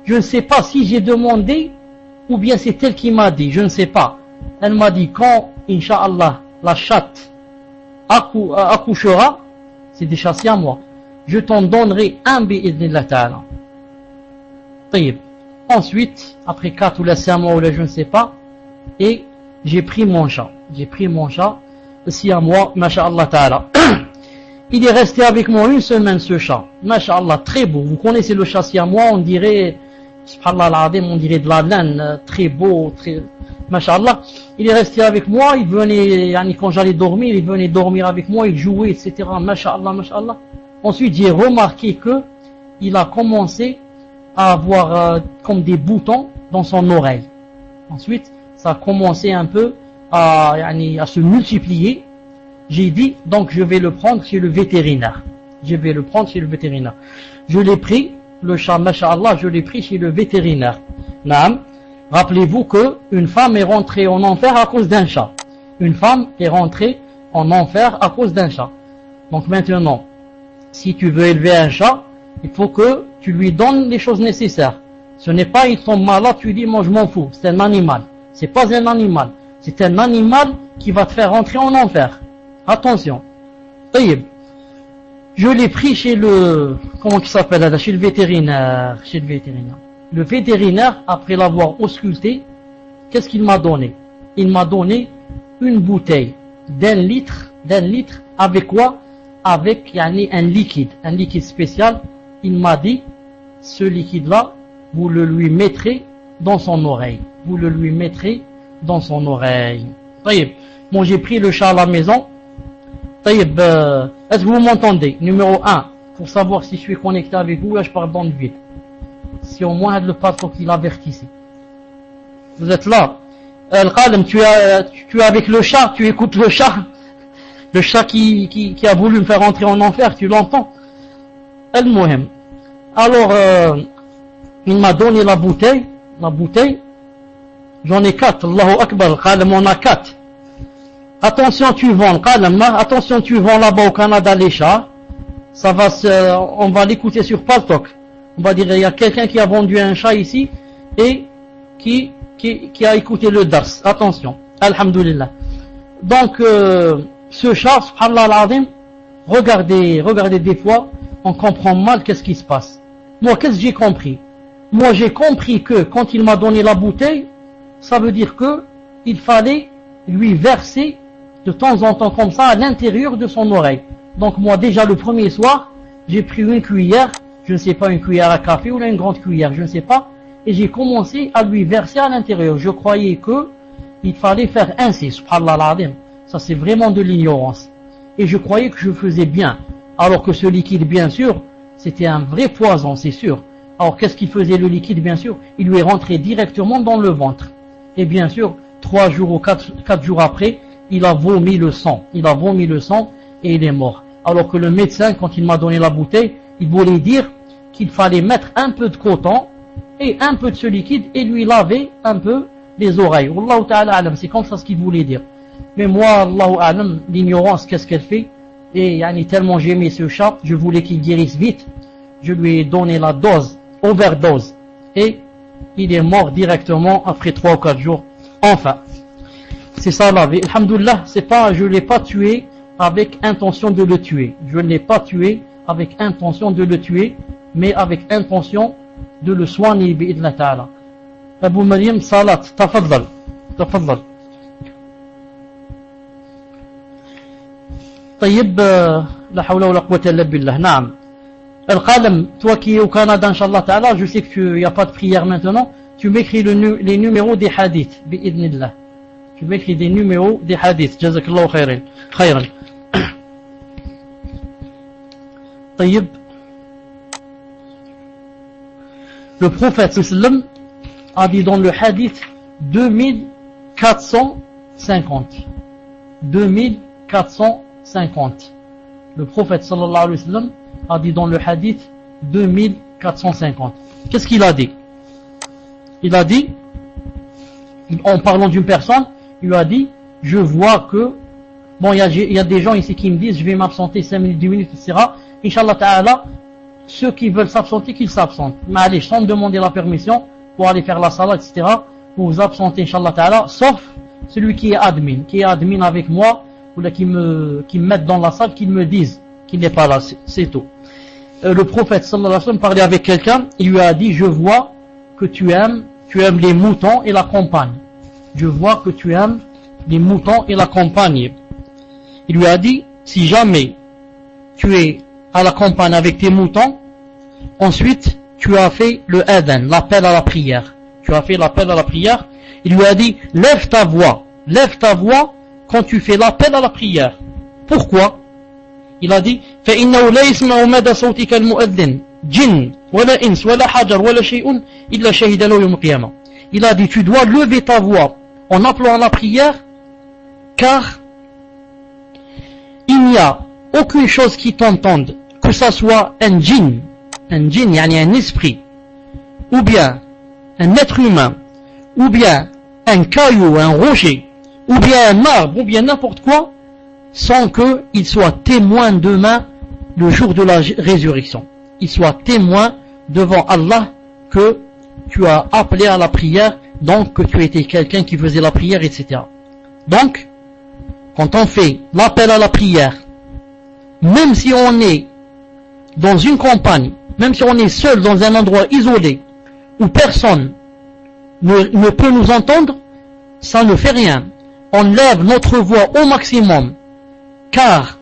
je ne sais pas si j'ai demandé ou bien c'est elle qui m'a dit, je ne sais pas. Elle m'a dit quand, Inch'Allah, la chatte accouchera, c'est des chats siamois, je t'en donnerai un bi'idnillah ta'ala. Ensuite, après 4 ou les 5 mois ou les je ne sais pas, et j'ai pris mon chat, siamois, masha'Allah ta'ala. Il est resté avec moi une semaine ce chat, masha'Allah, très beau. Vous connaissez le chat siamois, on dirait, subhanallah al-azim, on dirait de la laine, très beau, très, masha'Allah. Il est resté avec moi, il venait, quand j'allais dormir, il venait dormir avec moi, il jouait, etc. Masha'Allah, masha'Allah. Ensuite, j'ai remarqué que il a commencé à avoir comme des boutons dans son oreille. Ensuite, ça a commencé un peu à se multiplier. J'ai dit, donc je vais le prendre chez le vétérinaire. Je l'ai pris, le chat, masha'Allah, je l'ai pris chez le vétérinaire. Naam. Rappelez-vous que une femme est rentrée en enfer à cause d'un chat. Donc maintenant, si tu veux élever un chat, il faut que tu lui donnes les choses nécessaires. Ce n'est pas il tombe malade, tu dis moi je m'en fous, c'est un animal. C'est pas un animal, c'est un animal qui va te faire rentrer en enfer. Attention. Je l'ai pris chez le, chez le vétérinaire. Le vétérinaire, après l'avoir ausculté, qu'est-ce qu'il m'a donné? Il m'a donné une bouteille d'un litre, avec quoi? Avec un liquide spécial. Il m'a dit, ce liquide-là, vous le lui mettrez dans son oreille. Bon, j'ai pris le chat à la maison. Est-ce que vous m'entendez? Numéro 1, pour savoir si je suis connecté avec vous, là je parle dans le vide. Si au moins le patron qui l'avertisse. Vous êtes là. Al-Khalem, tu es avec le chat, tu écoutes le chat qui a voulu me faire entrer en enfer, tu l'entends? Al-Muhim. Alors, il m'a donné la bouteille, j'en ai 4, Allahu Akbar, Khalem, on a 4. Attention, tu vends là-bas au Canada les chats, on va l'écouter sur Paltalk. On va dire, il y a quelqu'un qui a vendu un chat ici, et qui a écouté le dars. Attention. Alhamdulillah. Donc, ce chat, subhanallah al-azim, regardez des fois, on comprend mal qu'est-ce qui se passe. Moi, qu'est-ce que j'ai compris? Moi, j'ai compris que quand il m'a donné la bouteille, ça veut dire que il fallait lui verser de temps en temps comme ça à l'intérieur de son oreille. Donc moi, déjà le premier soir, j'ai pris une cuillère, je ne sais pas, une cuillère à café ou une grande cuillère, je ne sais pas, et j'ai commencé à lui verser à l'intérieur. Je croyais que il fallait faire ainsi, subhanallah al-azim. Ça c'est vraiment de l'ignorance. Et je croyais que je faisais bien. Alors que ce liquide, bien sûr, c'était un vrai poison, c'est sûr. Alors qu'est-ce qu'il faisait le liquide, bien sûr? Il lui est rentré directement dans le ventre. Et bien sûr, 3 jours ou 4 jours après, il a vomi le sang et il est mort. Alors que le médecin, quand il m'a donné la bouteille, il voulait dire qu'il fallait mettre un peu de coton et un peu de ce liquide et lui laver un peu les oreilles. Wallahu ta'ala alam, c'est comme ça ce qu'il voulait dire. Mais moi, Allahu alam, l'ignorance, qu'est-ce qu'elle fait? Et tellement j'aimais ce chat, je voulais qu'il guérisse vite. Je lui ai donné la overdose. Et il est mort directement après 3 ou 4 jours. Enfin, c'est ça la vie. Alhamdoulilah, je ne l'ai pas tué avec intention de le tuer. Je ne l'ai pas tué avec intention de le tuer, mais avec intention de le soigner, bi'idna ta'ala. Abu Maryam, salat, tafaddal. طيب لا حول ولا قوة إلا بالله. نعم. Al-Qalam, toi qui es au Canada, Inch'Allah Ta'ala, je sais que tu n'y a pas de prière maintenant, tu m'écris les numéros des hadiths, bi'idnillah. Tu m'écris des numéros des hadiths, jazakallahu khayran. Khayran. طيب. Le prophète sallam a dit dans le hadith 2450. 2450. Le prophète sallallahu alayhi wa sallam a dit dans le hadith 2450. Qu'est-ce qu'il a dit? Il a dit, en parlant d'une personne, il lui a dit, je vois que, bon, il y a des gens ici qui me disent, je vais m'absenter 5 minutes, 10 minutes, etc. Inch'Allah Ta'ala, ceux qui veulent s'absenter, qu'ils s'absentent. Mais allez, sans demander la permission, pour aller faire la salat, etc. Pour vous absenter, Inch'Allah Ta'ala, sauf celui qui est admin avec moi, ou là qui me mettent dans la salle, qu'ils me disent qu'il n'est pas là, c'est tout. Le prophète sallallahu alayhi wa sallam parlait avec quelqu'un, il lui a dit, je vois que tu aimes les moutons et la campagne. Je vois que tu aimes les moutons et la campagne. Il lui a dit, si jamais tu es à la campagne avec tes moutons, ensuite tu as fait le adhan, l'appel à la prière. Tu as fait l'appel à la prière. Il lui a dit, lève ta voix quand tu fais l'appel à la prière. Pourquoi? Il a dit, فَإِنَّهُ لَا يَسْمَعُ مَدَى صَوْتِكَ الْمُؤَذِّنِ جِنٌّ وَلَا إِنْسٌ وَلَا حَجَرٌ وَلَا شَيْءٌ إِلَّا شَهِدَ لَهُ يَوْمَ الْقِيَامَةِ. Il a dit, tu dois lever ta voix en appelant à la prière, car il n'y a aucune chose qui t'entende, que ça soit un djinn, yani un esprit, ou bien un être humain, ou bien un caillou, un rocher, ou bien un arbre, ou bien n'importe quoi, sans qu'il soit témoin demain, le jour de la résurrection. Il soit témoin devant Allah que tu as appelé à la prière, donc que tu étais quelqu'un qui faisait la prière, etc. Donc, quand on fait l'appel à la prière, même si on est dans une campagne, même si on est seul dans un endroit isolé, où personne ne peut nous entendre, ça ne fait rien. On lève notre voix au maximum, car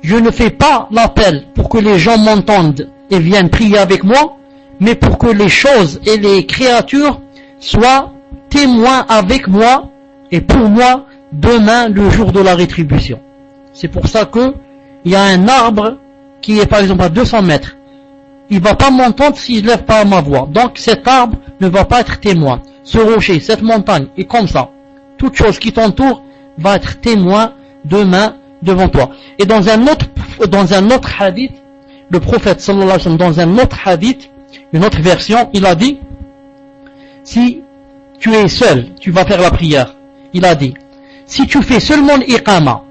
je ne fais pas l'appel pour que les gens m'entendent et viennent prier avec moi, mais pour que les choses et les créatures soient témoins avec moi et pour moi demain, le jour de la rétribution. C'est pour ça que il y a un arbre qui est par exemple à 200 mètres. Il va pas m'entendre si je lève pas ma voix. Donc cet arbre ne va pas être témoin. Ce rocher, cette montagne, et comme ça, toute chose qui t'entoure va être témoin demain devant toi. Et dans un autre hadith, le prophète sallallahu alayhi wa sallam, dans un autre hadith, une autre version, il a dit, si tu es seul, tu vas faire la prière. Il a dit, si tu fais seulement l'iqama,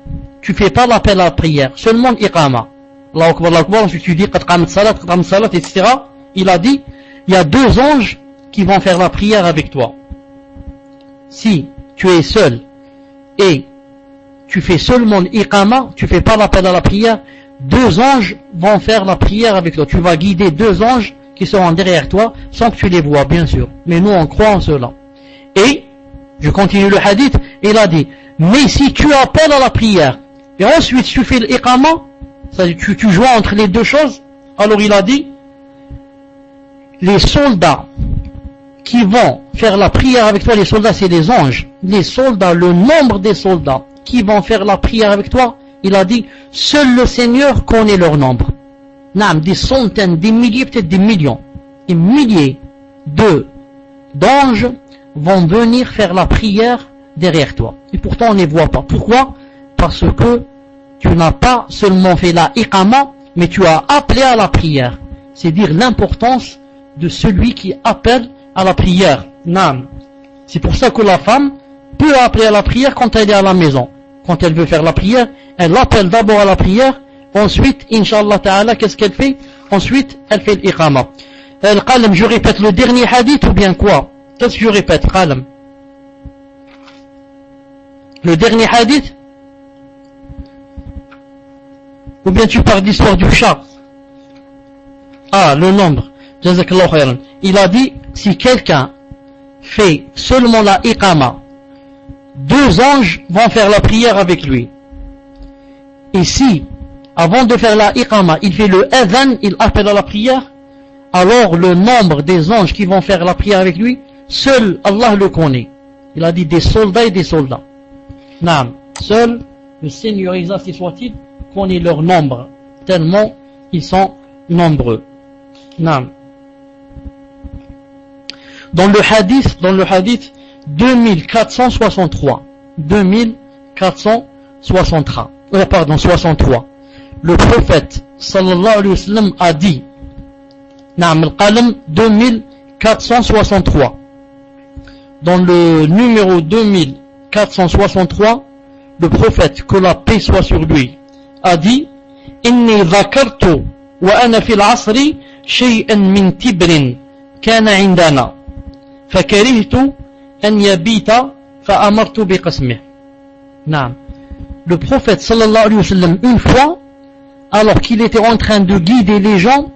tu fais pas l'appel à la prière, seulement l'iqama, Allahu Akbar, Allahu Akbar, ensuite tu dis, qad qamat salat, etc. Il a dit, il y a 2 anges qui vont faire la prière avec toi. Si tu es seul et tu fais seulement l'iqama, tu fais pas l'appel à la prière, 2 anges vont faire la prière avec toi. Tu vas guider 2 anges qui seront derrière toi, sans que tu les vois, bien sûr. Mais nous, on croit en cela. Et, je continue le hadith, il a dit, mais si tu appelles à la prière, et ensuite tu fais l'iqama, c'est-à-dire tu joins entre les deux choses, alors il a dit, les soldats qui vont faire la prière avec toi, les soldats c'est les anges, les soldats, le nombre des soldats qui vont faire la prière avec toi, il a dit, seul le Seigneur connaît leur nombre. Des centaines, des milliers, peut-être des millions, des milliers d'anges vont venir faire la prière derrière toi. Et pourtant on ne les voit pas. Pourquoi? Parce que tu n'as pas seulement fait la iqama, mais tu as appelé à la prière. C'est dire l'importance de celui qui appelle à la prière. C'est pour ça que la femme peut appeler à la prière quand elle est à la maison. Quand elle veut faire la prière, elle appelle d'abord à la prière, ensuite, Inch'Allah Ta'ala, qu'est-ce qu'elle fait? Ensuite, elle fait l'iqama. Al-Qalam, je répète le dernier hadith ou bien quoi? Qu'est-ce que je répète, Qalam? Le dernier hadith? Ou bien tu parles d'histoire du chat? Ah, le nombre. Jazakallahu khayran. Il a dit, si quelqu'un fait seulement la iqama, 2 anges vont faire la prière avec lui. Et si, avant de faire la iqama, il fait le adhan, il appelle à la prière, alors le nombre des anges qui vont faire la prière avec lui, seul Allah le connaît. Il a dit des soldats et des soldats. Naam, seul le Seigneur exalté soit-il connaît leur nombre, tellement ils sont nombreux. Naam. Dans le hadith 2463, 63, le prophète sallallahu alayhi wa sallam a dit, Naam al-Qalam 2463, dans le numéro 2463, le prophète, que la paix soit sur lui, a dit, Inni dhakartu wa ana fil asri shay'an min tibrin kana indana fakarihtu an yabita fa amartu bi qasmih. Naam. Le prophète sallallahu alayhi wa sallam, une fois, alors qu'il était en train de guider les gens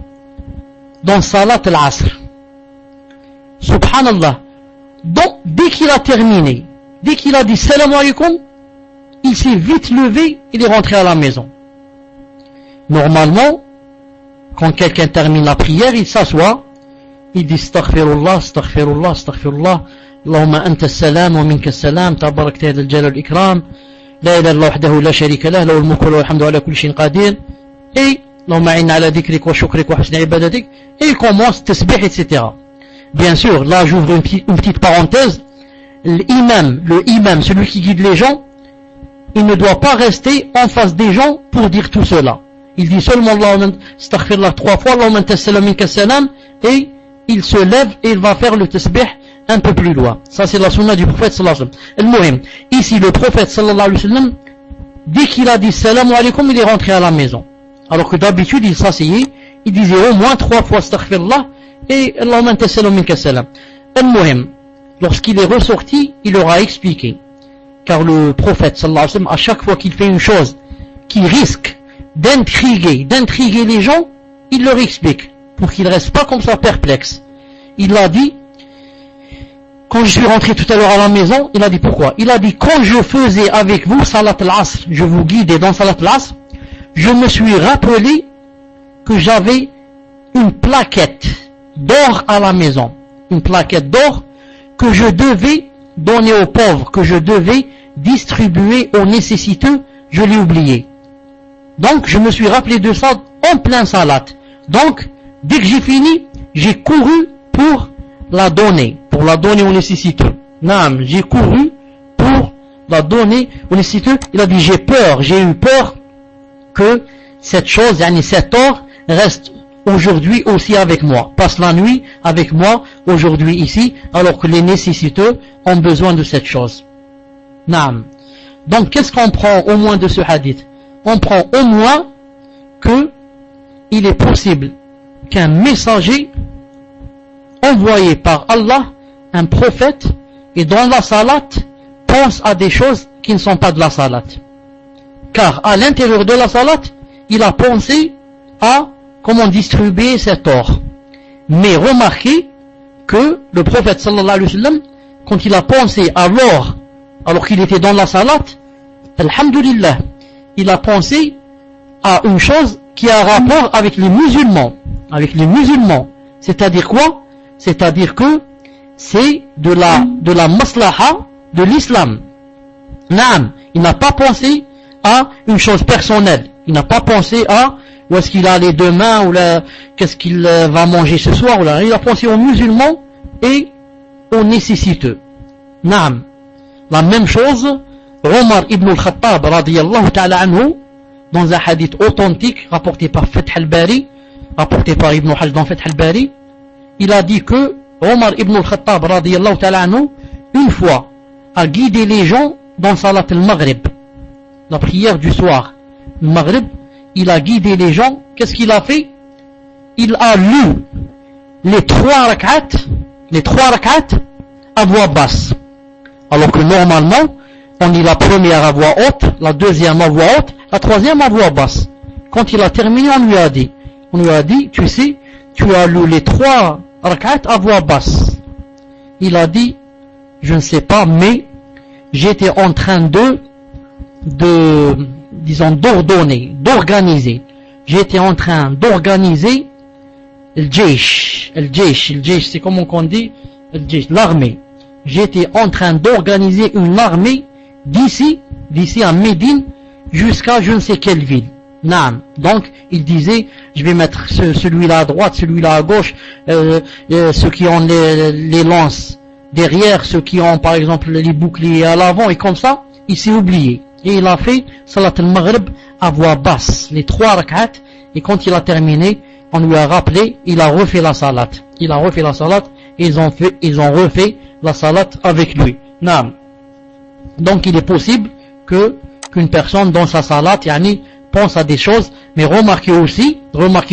dans Salat al-Asr, subhanallah, donc dès qu'il a terminé, dès qu'il a dit salam alaykoum, il s'est vite levé, il est rentré à la maison. Normalement, quand quelqu'un termine la prière, il s'assoit, il dit astaghfirullah, astaghfirullah, astaghfirullah, Allahumma anta salam wa minka salam, tabarakta ya dhal jalal wal ikram, la ilaha illa wahdahu la sharika lah, lahu al-mulku wa lahu al-hamdu ala kulli shay'in qadir, et Allahumma a'inna ala dhikrik wa shukrik wa husni ibadatik, et il commence tasbih, etc. Bien sûr, là j'ouvre une petite parenthèse, l'imam, celui qui guide les gens, il ne doit pas rester en face des gens pour dire tout cela. Il dit seulement Allahumma astaghfirullah 3 fois, Allahumma anta salam minka salam, et il se lève et il va faire le tasbih un peu plus loin. Ça c'est la sunna du prophète sallallahu alayhi wa sallam. Ici le prophète sallallahu alayhi wa sallam, dès qu'il a dit salam alaykoum, il est rentré à la maison. Alors que d'habitude il s'asseyait, il disait au moins 3 fois astaghfirullah et Allahumma anta salam minka salam. Al-Muhim, lorsqu'il est ressorti, il aura expliqué. Car le prophète sallallahu alayhi wa sallam, à chaque fois qu'il fait une chose qui risque d'intriguer les gens, il leur explique, pour qu'ils ne restent pas comme ça perplexes. Il a dit, quand je suis rentré tout à l'heure à la maison, il a dit pourquoi? Il a dit, quand je faisais avec vous Salat al-Asr, je vous guidais dans Salat al-Asr, je me suis rappelé que j'avais une plaquette d'or à la maison. Une plaquette d'or que je devais donner aux pauvres, que je devais distribuer aux nécessiteux, je l'ai oublié. Donc je me suis rappelé de ça en plein salat. Donc dès que j'ai fini, j'ai couru pour la donner aux nécessiteux. Naam, j'ai couru pour la donner aux nécessiteux. Il a dit j'ai eu peur que cette chose, cet or reste aujourd'hui aussi avec moi, passe la nuit avec moi aujourd'hui ici, alors que les nécessiteux ont besoin de cette chose. Naam. Donc qu'est-ce qu'on prend au moins de ce hadith? On prend au moins que il est possible qu'un messager envoyé par Allah, un prophète, et dans la salat, pense à des choses qui ne sont pas de la salat. Car à l'intérieur de la salat, il a pensé à comment distribuer cet or. Mais remarquez que le prophète sallallahu alayhi wa sallam, quand il a pensé à l'or, alors qu'il était dans la salat, alhamdulillah, il a pensé à une chose qui a rapport avec les musulmans. Avec les musulmans. C'est-à-dire quoi? C'est-à-dire que c'est de la maslaha de l'islam. Naam, il n'a pas pensé à une chose personnelle. Il n'a pas pensé à où est-ce qu'il a les demain, ou qu'est-ce qu'il va manger ce soir. Ou il a pensé aux musulmans et aux nécessiteux. Naam. La même chose, Omar ibn al-Khattab radiyallahu ta'ala anhu, dans un hadith authentique rapporté par Fath al-Bari, rapporté par Ibn Hajj dans Fath al-Bari, il a dit que Omar ibn al-Khattab radiyallahu ta'ala anhu, une fois, a guidé les gens dans Salat al-Maghrib, la prière du soir. Le Maghrib, il a guidé les gens. Qu'est-ce qu'il a fait? Il a lu les 3 rak'at à voix basse. Alors que normalement, on lit la première à voix haute, la deuxième à voix haute, la troisième à voix basse. Quand il a terminé, on lui a dit, tu sais, tu as lu les 3 rak'at à voix basse. Il a dit, je ne sais pas, mais j'étais en train de disons, d'ordonner, d'organiser. J'étais en train d'organiser le jaysh, c'est comment qu'on dit, l'armée. J'étais en train d'organiser une armée d'ici à Médine, jusqu'à je ne sais quelle ville. Naam. Donc, il disait, je vais mettre celui-là à droite, celui-là à gauche, ceux qui ont les lances derrière, ceux qui ont par exemple les boucliers à l'avant, et comme ça, il s'est oublié. Et il a fait Salat al-Maghrib à voix basse, les 3 rak'at, et quand il a terminé, on lui a rappelé, il a refait la salat. Il a refait la salat, et ils ont refait la salat avec lui. Naam. Donc, il est possible qu'une personne dans sa salat, yani, pense à des choses, mais remarquez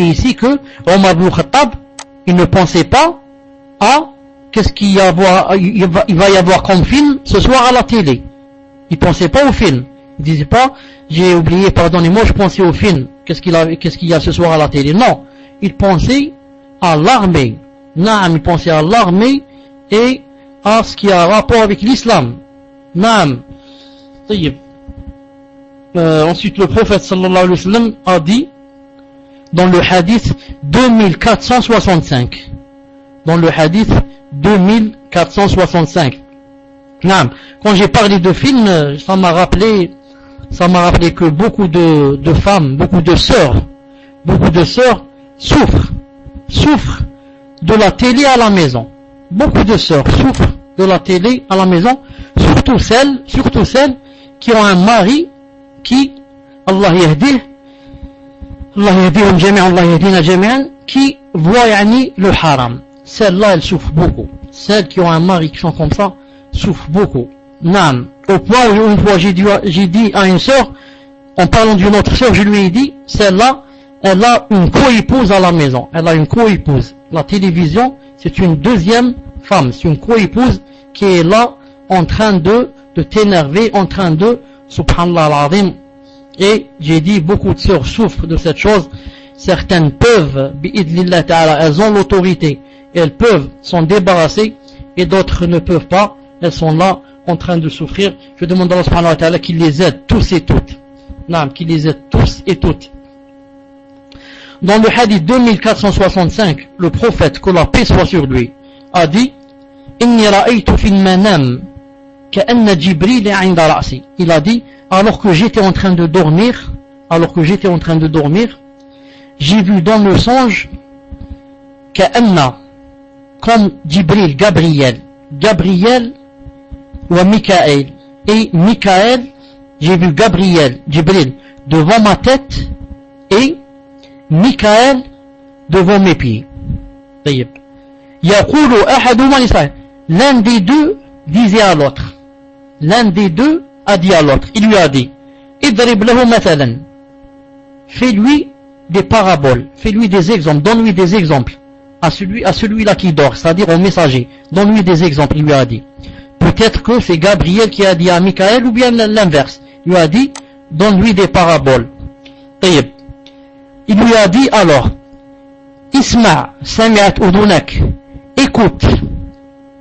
ici que Omar ibn Khattab, il ne pensait pas à qu'est-ce qu'il va y avoir comme film ce soir à la télé. Il pensait pas au film. Il disait pas, j'ai oublié, pardonnez-moi, je pensais au film. Qu'est-ce qu'il y a ce soir à la télé? Non. Il pensait à l'armée. Naam, il pensait à l'armée et à ce qui a rapport avec l'islam. Naam. Ensuite, le prophète sallallahu alayhi wa sallam a dit dans le hadith 2465. Dans le hadith 2465. Non, quand j'ai parlé de films, ça m'a rappelé que beaucoup de femmes, beaucoup de sœurs souffrent de la télé à la maison. Beaucoup de sœurs souffrent de la télé à la maison, surtout celles qui ont un mari qui, Allah yahdihum jami'an, Allah yahdina jami'an, qui voit le haram. Celles-là, elles souffrent beaucoup. Celles qui ont un mari qui sont comme ça, souffrent beaucoup. Naam. Au point où une fois j'ai dit à une sœur, en parlant d'une autre sœur, je lui ai dit, celle-là, elle a une co-épouse à la maison. Elle a une co-épouse. La télévision, c'est une deuxième femme. C'est une co-épouse qui est là, en train de t'énerver, en train de, subhanallah al-azim. Et j'ai dit, beaucoup de sœurs souffrent de cette chose. Certaines peuvent, bi'idlillah ta'ala, elles ont l'autorité. Elles peuvent s'en débarrasser, et d'autres ne peuvent pas. Elles sont là, en train de souffrir. Je demande à Allah subhanahu wa ta'ala qu'il les aide tous et toutes. Non, qu'il les aide tous et toutes. Dans le hadith 2465, le prophète, que la paix soit sur lui, a dit, Inni ra'aytu fil manam ka'anna Jibril 'inda ra'si. Il a dit, alors que j'étais en train de dormir, j'ai vu dans le songe ka'anna, comme Jibril, Gabriel ou Mikaël. Et Mikaël, j'ai vu Jibril devant ma tête et Mikaël devant mes pieds. Yaqulu ahaduma li sahib. L'un des deux disait à l'autre. L'un des deux a dit à l'autre. Il lui a dit, idrib lahu mathalan. Fais-lui des paraboles, fais-lui des exemples, donne-lui des exemples à celui-là qui dort, c'est-à-dire au messager. Donne-lui des exemples, il lui a dit. Peut-être que c'est Gabriel qui a dit à Mikaël ou bien l'inverse. Il lui a dit, donne-lui des paraboles. Il lui a dit alors, Isma' sami'at udunak, écoute,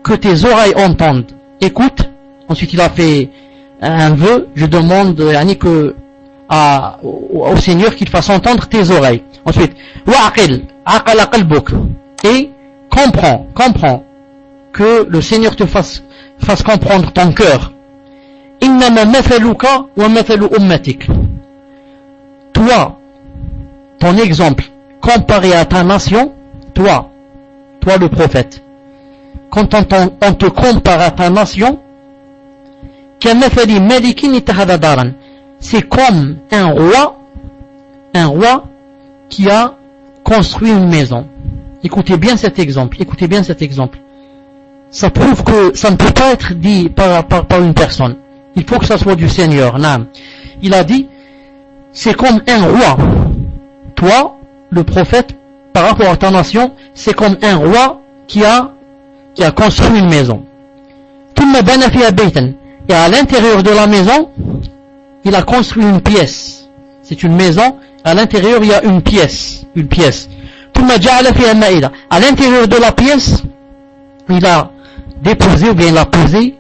que tes oreilles entendent. Écoute. Ensuite il a fait un vœu, je demande au Seigneur qu'il fasse entendre tes oreilles. Ensuite, wa'aqil, aqala qalbuk, et comprends que le Seigneur te fasse comprendre ton cœur. Innama mathaluka wa mathalu ummatik. Toi, ton exemple, comparé à ta nation, toi le prophète, quand on te compare à ta nation, kamathali malikin ittakhadha daran, c'est comme un roi qui a construit une maison. Écoutez bien cet exemple. Ça prouve que ça ne peut pas être dit par une personne. Il faut que ça soit du Seigneur. Naam. Il a dit, c'est comme un roi. Toi, le prophète, par rapport à ta nation, c'est comme un roi qui a construit une maison. Et à l'intérieur de la maison, il a construit une pièce. C'est une maison, à l'intérieur il y a une pièce. À l'intérieur de la pièce, il a déposé ou bien il a posé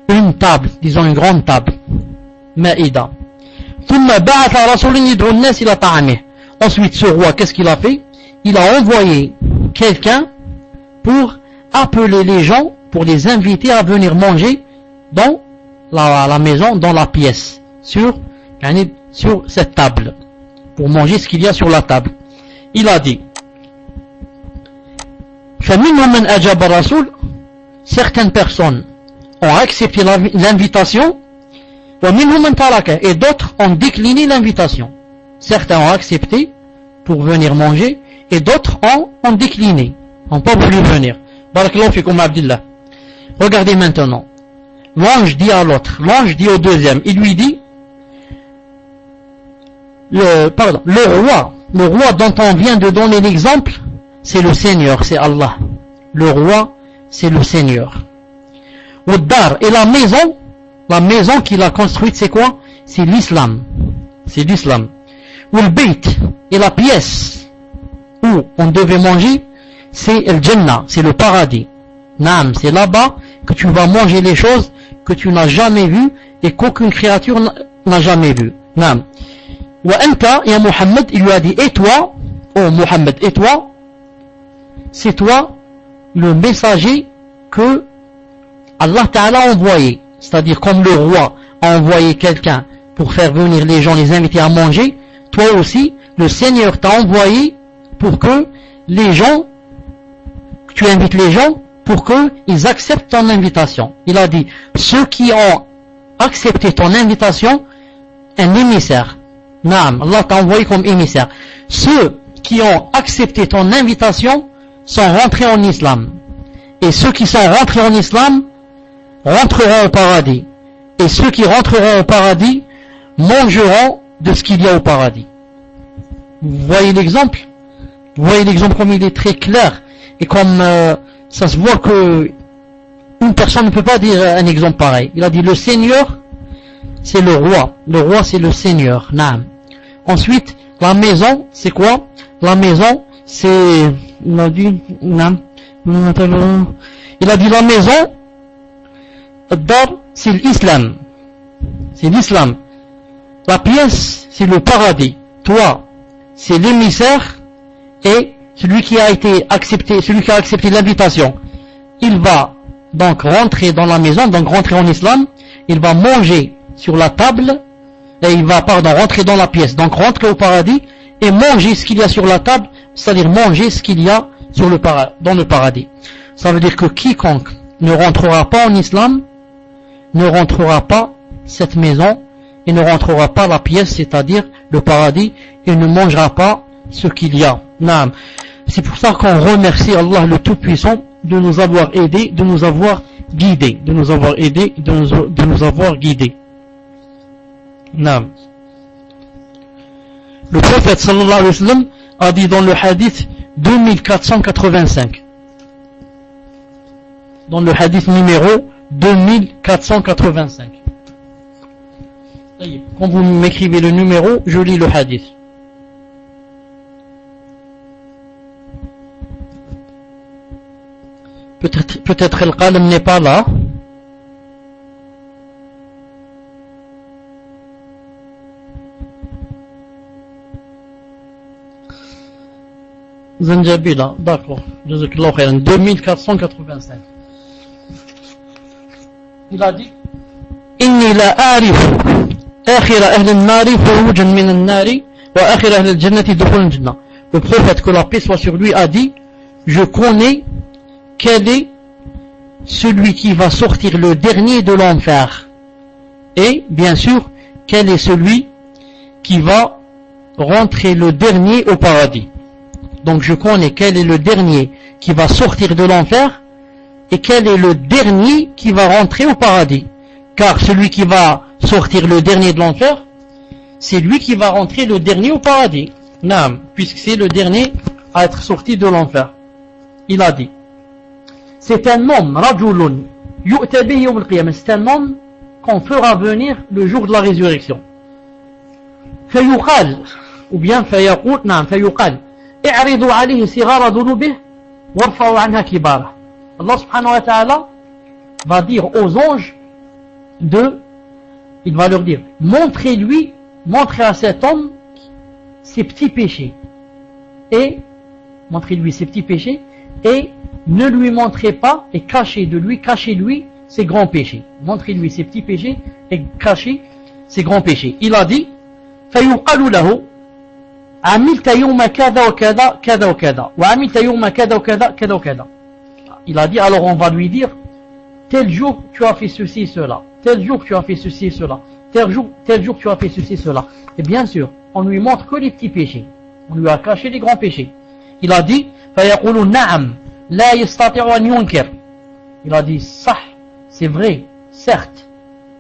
une table, disons une grande table. Maïda. Ensuite, ce roi, qu'est-ce qu'il a fait? Il a envoyé quelqu'un pour appeler les gens, pour les inviter à venir manger dans la maison, dans la pièce, sur cette table, pour manger ce qu'il y a sur la table. Il a dit, certaines personnes ont accepté l'invitation, et d'autres ont décliné l'invitation. Certains ont accepté pour venir manger, et d'autres ont décliné, n'ont pas voulu venir. Barakallahu fikum Abdillah. Regardez maintenant. L'ange dit à l'autre, l'ange dit au deuxième, il lui dit, le roi dont on vient de donner l'exemple, c'est le Seigneur, c'est Allah. Le roi, c'est le Seigneur. Et la maison qu'il a construite, c'est quoi? C'est l'islam. C'est l'islam. Et la pièce où on devait manger, c'est le Jannah, c'est le paradis. Naam, c'est là-bas que tu vas manger les choses que tu n'as jamais vues et qu'aucune créature n'a jamais vues. Naam. Wa anta, ya Muhammad, il lui a dit, et toi, oh Muhammad, et toi, c'est toi le messager que Allah Ta'ala a envoyé. C'est-à-dire comme le roi a envoyé quelqu'un pour faire venir les gens, les inviter à manger, toi aussi, le Seigneur t'a envoyé pour que les gens, que tu invites les gens pour qu'ils acceptent ton invitation. Il a dit, ceux qui ont accepté ton invitation, un émissaire. Naam, Allah t'a envoyé comme émissaire. Ceux qui ont accepté ton invitation sont rentrés en islam. Et ceux qui sont rentrés en islam rentreront au paradis. Et ceux qui rentreront au paradis mangeront de ce qu'il y a au paradis. Vous voyez l'exemple? Vous voyez l'exemple comme il est très clair. Et comme ça se voit que une personne ne peut pas dire un exemple pareil. Il a dit le Seigneur, c'est le roi. Le roi, c'est le Seigneur. Naam. Ensuite, la maison, c'est quoi? La maison, c'est... Il a dit... Naam. Il a dit la maison, c'est l'islam. C'est l'islam. La pièce, c'est le paradis. Toi, c'est l'émissaire et celui qui a été accepté, celui qui a accepté l'invitation. Il va donc rentrer dans la maison, donc rentrer en islam, il va manger sur la table, et il va, rentrer dans la pièce, donc rentrer au paradis, et manger ce qu'il y a sur la table, c'est-à-dire manger ce qu'il y a dans le paradis. Ça veut dire que quiconque ne rentrera pas en islam, ne rentrera pas cette maison, et ne rentrera pas la pièce, c'est-à-dire le paradis, et ne mangera pas ce qu'il y a. Naam. C'est pour ça qu'on remercie Allah le Tout-Puissant de nous avoir aidés, de nous avoir guidés, de nous avoir aidés, de nous avoir guidés. Naam. Le prophète sallallahu alayhi wa sallam a dit dans le hadith 2485. Dans le hadith numéro 2485. Quand vous m'écrivez le numéro, je lis le hadith. Peut-être le qalam n'est pas là. Zanjabila, d'accord. Jazakallahu khairan. 2485. Il a dit Inni la a'rifu akhira ahli an-nari khurujan min an-nari wa akhira ahli al-jannati dukhulan al-jannah. Le prophète, que la paix soit sur lui, a dit, je connais quel est celui qui va sortir le dernier de l'enfer, et bien sûr quel est celui qui va rentrer le dernier au paradis. Donc je connais quel est le dernier qui va sortir de l'enfer et quel est le dernier qui va rentrer au paradis. Car celui qui va sortir le dernier de l'enfer, c'est lui qui va rentrer le dernier au paradis. Naam, puisque c'est le dernier à être sorti de l'enfer. Il a dit, c'est un homme, rajulun, yu'ta bihi yawm al-qiyamah, c'est un homme qu'on fera venir le jour de la résurrection. Fayuqal, ou bien fayaqul, naam, fayuqal, i'ridu alayhi sigara dhunubih, warfa'u anha kibara. Allah subhanahu wa ta'ala va dire aux anges il va leur dire, montrez-lui montrez à cet homme ses petits péchés. Et, montrez-lui ses petits péchés, et ne lui montrez pas, et cachez-lui ses grands péchés. Montrez-lui ses petits péchés, et cachez ses grands péchés. Il a dit, فَيُقَالُ لَهُ عَمِلْتَ يَوْمَ كَذَا وَكَذَا كَذَا وَكَذَا وَعَمِلْتَ يَوْمَ كَذَا وَكَذَا كَذَا وَكَذَا. Il a dit, alors on va lui dire, tel jour tu as fait ceci et cela, tel jour tu as fait ceci et cela, tel jour tu as fait ceci et cela. Et bien sûr, on lui montre que les petits péchés. On lui a caché les grands péchés. Il a dit, فَيَقُولُ نَعَمْ لَا يَسْتَطِعُ أَنْ يُنْكِرْ. Il a dit, ça, c'est vrai, certes,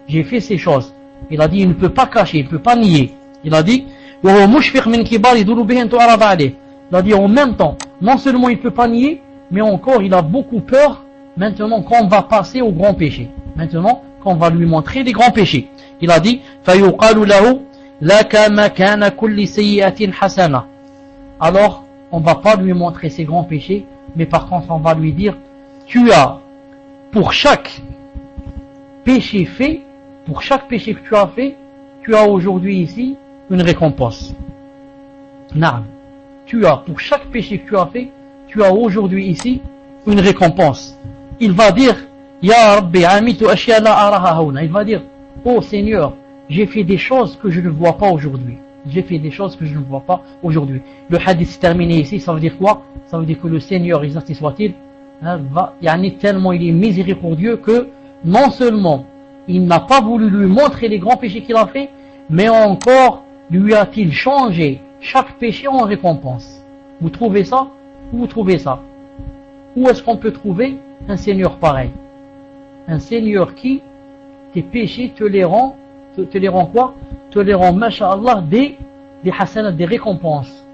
j'ai fait ces choses. Il a dit, il ne peut pas cacher, il ne peut pas nier. Il a dit, وَهُوَ مُشْفِقْ مِنْ كِبَارِ ذُنُوبِهِ أَنْ تُعْرَضَ عَلَيْهِ. Il a dit, en même temps, non seulement il ne peut pas nier, mais encore il a beaucoup peur maintenant qu'on va passer au grand péché. Maintenant qu'on va lui montrer les grands péchés. Il a dit, فَيُقَالُ لَهُ لَكَ مَكَانَ كُلِّ سَيِّئَةٍ حَسَنَةٍ. Alors, on ne va pas lui montrer ses grands péchés, mais par contre on va lui dire, tu as, pour chaque péché fait, pour chaque péché que tu as fait, tu as aujourd'hui ici une récompense. Naam. Tu as, pour chaque péché que tu as fait, tu as aujourd'hui ici une récompense. Il va dire, Ya Rabbi, amitu ashya la araha hauna. Il va dire, oh Seigneur, j'ai fait des choses que je ne vois pas aujourd'hui. J'ai fait des choses que je ne vois pas aujourd'hui. Le hadith est terminé ici, ça veut dire quoi? Ça veut dire que le Seigneur, exalté soit-il, tellement il est miséricordieux que non seulement il n'a pas voulu lui montrer les grands péchés qu'il a fait, mais encore lui a-t-il changé chaque péché en récompense. Vous trouvez ça? Où vous trouvez ça? Où est-ce qu'on peut trouver un Seigneur pareil? Un Seigneur qui, tes péchés te les rend quoi? Te les rend, masha'Allah, des hasanat, des récompenses.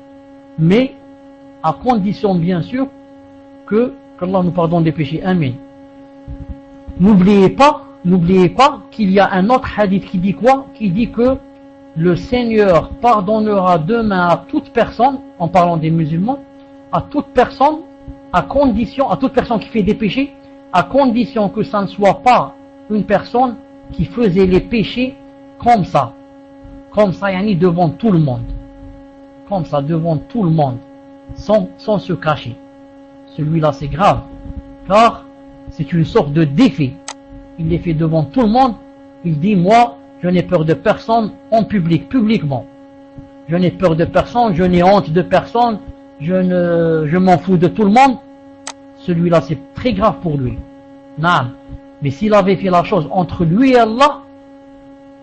Mais, à condition bien sûr, qu'Allah nous pardonne des péchés. Amen. N'oubliez pas qu'il y a un autre hadith qui dit quoi? Qui dit que le Seigneur pardonnera demain à toute personne, en parlant des musulmans, à toute personne qui fait des péchés, à condition que ça ne soit pas une personne qui faisait les péchés comme ça, devant tout le monde, comme ça, devant tout le monde, sans se cacher. Celui-là c'est grave, car c'est une sorte de défi. Il les fait devant tout le monde. Il dit, moi, je n'ai peur de personne en public, publiquement. Je n'ai peur de personne, je n'ai honte de personne, je m'en fous de tout le monde. Celui-là, c'est très grave pour lui. Non. Mais s'il avait fait la chose entre lui et Allah,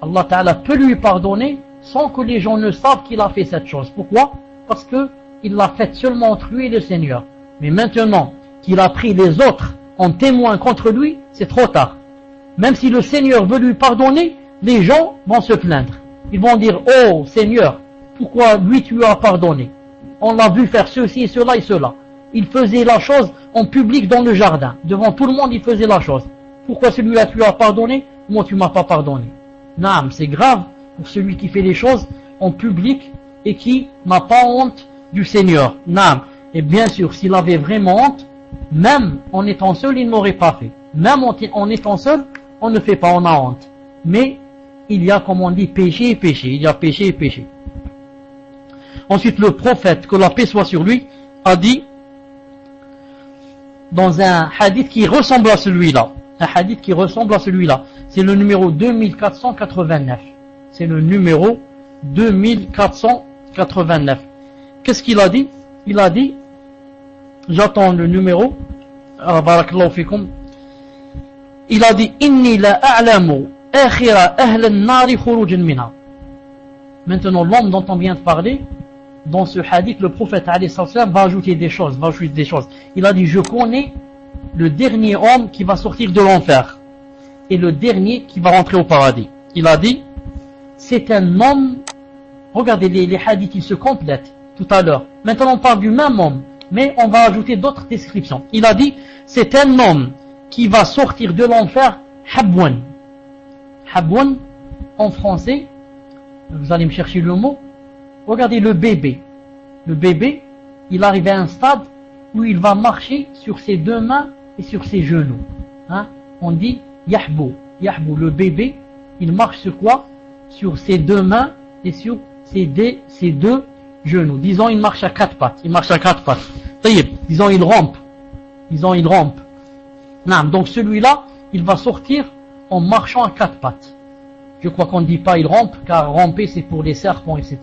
Allah Ta'ala peut lui pardonner sans que les gens ne savent qu'il a fait cette chose. Pourquoi? Parce que il l'a fait seulement entre lui et le Seigneur. Mais maintenant qu'il a pris les autres en témoin contre lui, c'est trop tard. Même si le Seigneur veut lui pardonner, les gens vont se plaindre. Ils vont dire, oh Seigneur, pourquoi lui tu as pardonné? On l'a vu faire ceci, cela et cela. Il faisait la chose en public dans le jardin. Devant tout le monde, il faisait la chose. Pourquoi celui-là tu as pardonné? Moi tu m'as pas pardonné. Naam, c'est grave pour celui qui fait les choses en public et qui n'a pas honte du Seigneur. Naam. Et bien sûr, s'il avait vraiment honte, même en étant seul, il n'aurait pas fait. Même en étant seul, on ne fait pas, on a honte. Mais il y a, comme on dit, péché et péché. Il y a péché et péché. Ensuite, le prophète, que la paix soit sur lui, a dit, dans un hadith qui ressemble à celui-là, c'est le numéro 2489. C'est le numéro 2489. Qu'est-ce qu'il a dit? Il a dit, j'attends le numéro, barakallahu fikum. Il a dit, inni la a'lamu akhira ahla an-nari khurujan minha. Maintenant, l'homme dont on vient de parler, dans ce hadith, le prophète alayhi salam va ajouter des choses. Il a dit, je connais le dernier homme qui va sortir de l'enfer et le dernier qui va rentrer au paradis. Il a dit, c'est un homme, regardez les hadiths, ils se complètent tout à l'heure. Maintenant on parle du même homme, mais on va ajouter d'autres descriptions. Il a dit, c'est un homme qui va sortir de l'enfer, habwan. Habwan, en français, vous allez me chercher le mot, regardez le bébé. Le bébé, il arrive à un stade où il va marcher sur ses deux mains et sur ses genoux. On dit, yahbou. Yahbou, le bébé, il marche sur quoi? Sur ses deux mains et sur ses deux genoux. Disons, il marche à quatre pattes. Disons, il rampe. Non, donc celui-là, il va sortir en marchant à quatre pattes. Je crois qu'on ne dit pas il rampe, car ramper c'est pour les serpents, etc.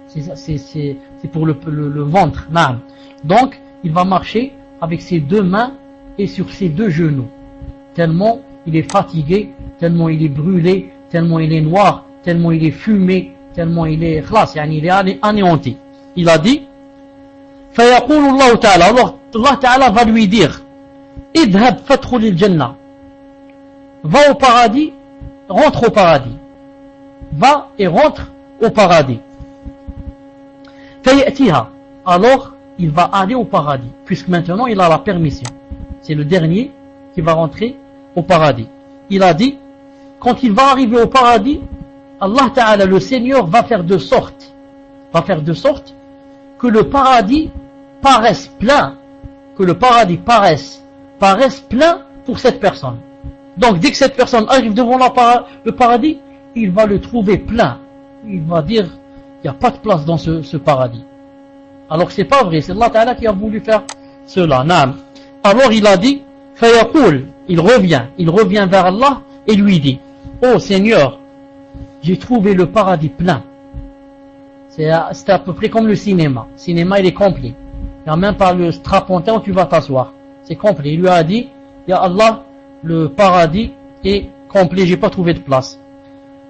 C'est pour le ventre. Non. Donc, il va marcher avec ses deux mains et sur ses deux genoux. Tellement il est fatigué, tellement il est brûlé, tellement il est noir, tellement il est fumé, tellement il est khlas, il est anéanti. Il a dit, فيقول الله تعالى, alors Allah Ta'ala va lui dire, idhab fadkhul al-jannah, va au paradis, rentre au paradis, va et rentre au paradis. فيأتيها, alors il va aller au paradis, puisque maintenant il a la permission. C'est le dernier qui va rentrer au paradis. Il a dit, quand il va arriver au paradis, Allah Ta'ala, le Seigneur, va faire de sorte que le paradis paraisse plein, paraisse plein pour cette personne. Donc dès que cette personne arrive devant le paradis, il va le trouver plein. Il va dire, il n'y a pas de place dans ce paradis. Alors que c'est pas vrai, c'est Allah Ta'ala qui a voulu faire cela. Naam. Alors il a dit, fayaqul, il revient vers Allah et lui dit, oh Seigneur, j'ai trouvé le paradis plein. C'est à peu près comme le cinéma. Le cinéma, il est complet. Il n'y a même pas le strapontin où tu vas t'asseoir. C'est complet. Il lui a dit, ya Allah, le paradis est complet, j'ai pas trouvé de place.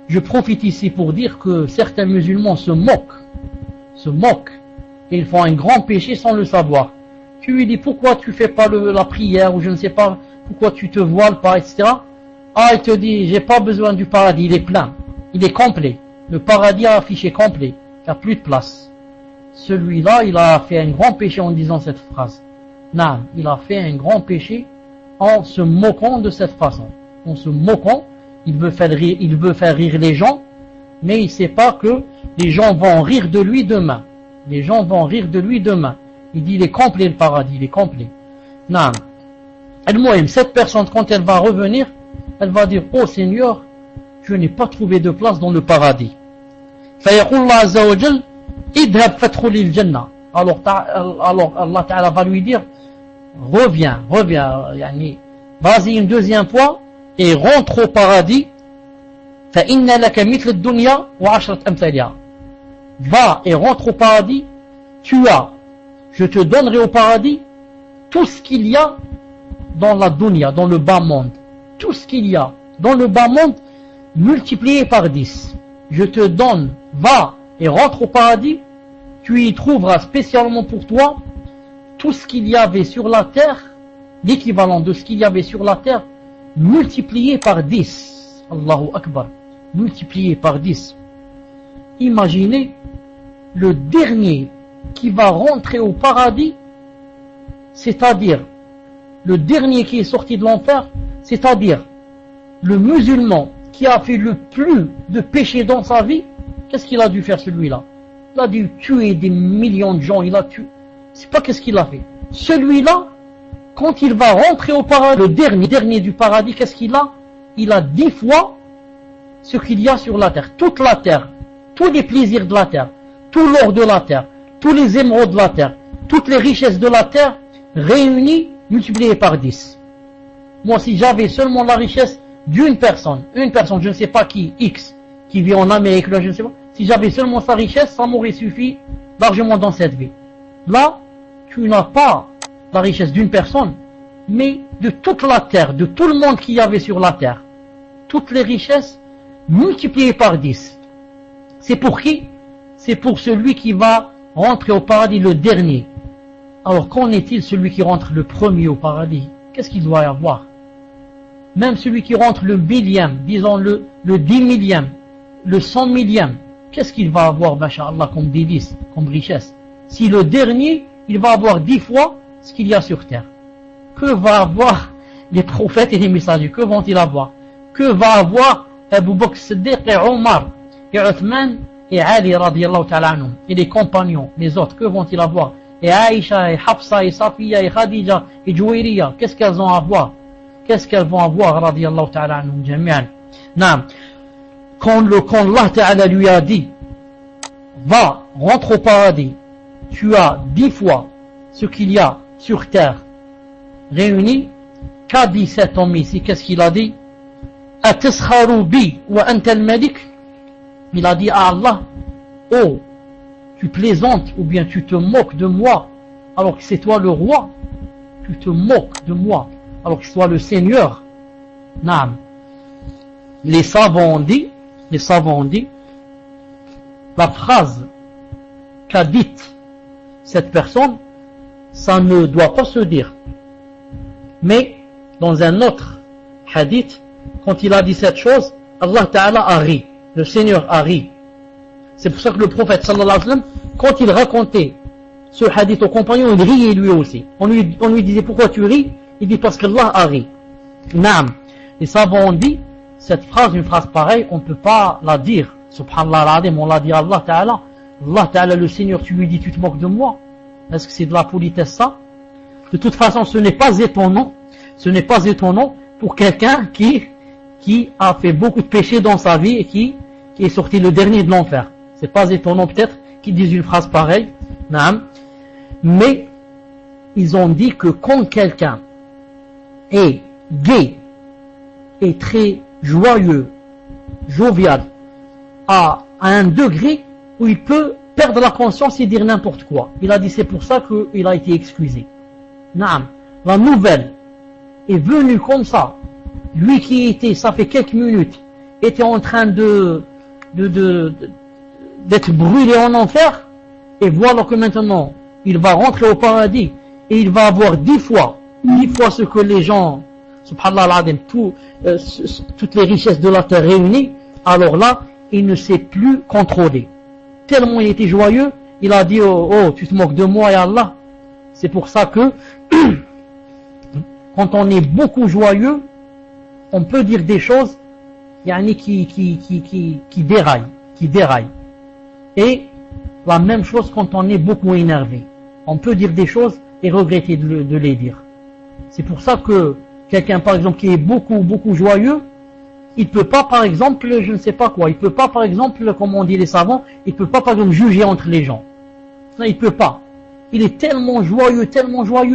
Je profite ici pour dire que certains musulmans se moquent, et ils font un grand péché sans le savoir. Tu lui dis, pourquoi tu fais pas la prière, ou je ne sais pas, pourquoi tu te voiles pas, etc. Ah, il te dit, j'ai pas besoin du paradis, il est plein, il est complet. Le paradis a affiché complet, il n'y a plus de place. Celui-là, il a fait un grand péché en disant cette phrase. Non, il a fait un grand péché en se moquant de cette façon. En se moquant, il veut faire rire les gens, mais il ne sait pas que les gens vont rire de lui demain. Les gens vont rire de lui demain. Il dit, il est complet le paradis, il est complet. Non. Cette personne, quand elle va revenir, elle va dire, oh Seigneur, je n'ai pas trouvé de place dans le paradis. Alors Allah Ta'ala va lui dire, reviens, vas-y une deuxième fois et rentre au paradis. Va et rentre au paradis, je te donnerai au paradis tout ce qu'il y a dans la dunya, dans le bas monde. Tout ce qu'il y a dans le bas monde multiplié par 10. Je te donne, va et rentre au paradis, tu y trouveras spécialement pour toi tout ce qu'il y avait sur la terre, l'équivalent de ce qu'il y avait sur la terre, multiplié par 10. Allahu Akbar. Multiplié par 10. Imaginez le dernier qui va rentrer au paradis, c'est-à-dire le dernier qui est sorti de l'enfer, c'est-à-dire le musulman qui a fait le plus de péchés dans sa vie. Qu'est-ce qu'il a dû faire celui-là? Il a dû tuer des millions de gens, il a tué. C'est pas qu'est-ce qu'il a fait. Celui-là, quand il va rentrer au paradis, le dernier du paradis, qu'est-ce qu'il a? Il a 10 fois ce qu'il y a sur la terre. Toute la terre, tous les plaisirs de la terre, tout l'or de la terre, tous les émeraudes de la terre, toutes les richesses de la terre, réunies, multipliées par 10. Moi, si j'avais seulement la richesse d'une personne, je ne sais pas qui, X, qui vit en Amérique, là, je ne sais pas, si j'avais seulement sa richesse, ça m'aurait suffi largement dans cette vie. Là, tu n'as pas la richesse d'une personne, mais de toute la terre, de tout le monde qu'il y avait sur la terre. Toutes les richesses multipliées par 10. C'est pour qui? C'est pour celui qui va rentrer au paradis, le dernier. Alors qu'en est-il celui qui rentre le premier au paradis? Qu'est-ce qu'il doit y avoir? Même celui qui rentre le millième, disons le 10 millième, le 100 millième, qu'est-ce qu'il va avoir, masha'Allah, comme délice, comme richesse? Si le dernier, il va avoir 10 fois ce qu'il y a sur terre. Que va avoir les prophètes et les messagers? Que vont-ils avoir? Que va avoir Abu Bakr Siddiq et Omar et Uthman et Ali radiyallahu ta'ala anhum et les compagnons, les autres? Que vont-ils avoir? Et Aïcha et Hafsa et Safiya et Khadija et Juwayriya, qu'est-ce qu'elles vont avoir? Qu'est-ce qu'elles vont avoir radiyallahu ta'ala anhum jami'an? Naam. Quand Allah ta'ala lui a dit va, rentre au paradis, tu as 10 fois ce qu'il y a sur terre réuni. Qu'a dit cet homme ici? Qu'est-ce qu'il a dit? Atasharu bi wa anta al-malik. Il a dit à Allah, oh, tu plaisantes ou bien tu te moques de moi alors que c'est toi le roi. Tu te moques de moi alors que c'est toi le Seigneur. Naam. Les savants ont dit, la phrase qu'a dite cette personne, ça ne doit pas se dire. Mais dans un autre hadith, quand il a dit cette chose, Allah Ta'ala a ri. Le Seigneur a ri. C'est pour ça que le prophète sallallahu alayhi wa sallam, quand il racontait ce hadith aux compagnons, il riait lui aussi. On lui disait pourquoi tu ris? Il dit parce qu'Allah a ri. Naam. Les savants ont dit, cette phrase, une phrase pareille, on ne peut pas la dire. Subhanallah al-Azim, on l'a dit à Allah Ta'ala. Allah Ta'ala, le Seigneur, tu lui dis tu te moques de moi. Est-ce que c'est de la politesse ça? De toute façon, ce n'est pas étonnant. Ce n'est pas étonnant pour quelqu'un qui a fait beaucoup de péchés dans sa vie et qui est sorti le dernier de l'enfer. C'est pas étonnant peut-être qu'ils disent une phrase pareille. Naam. Mais ils ont dit que quand quelqu'un est gai et très joyeux, jovial, à un degré où il peut perdre la conscience et dire n'importe quoi. Il a dit c'est pour ça qu'il a été excusé. Naam. La nouvelle est venue comme ça. Lui qui était, ça fait quelques minutes, était en train d'être brûlé en enfer, et voilà que maintenant, il va rentrer au paradis, et il va avoir 10 fois ce que les gens, subhanallah al-Azim, toutes les richesses de la terre réunies, alors là, il ne s'est plus contrôler. Tellement il était joyeux, il a dit, oh, tu te moques de moi, ya Allah. C'est pour ça que, quand on est beaucoup joyeux, on peut dire des choses qui déraillent. Et la même chose quand on est beaucoup énervé. On peut dire des choses et regretter de les dire. C'est pour ça que quelqu'un, par exemple, qui est beaucoup joyeux, il peut pas, par exemple, je ne sais pas quoi, il peut pas, par exemple, comme on dit les savants, il peut pas, par exemple, juger entre les gens. Non, il peut pas. Il est tellement joyeux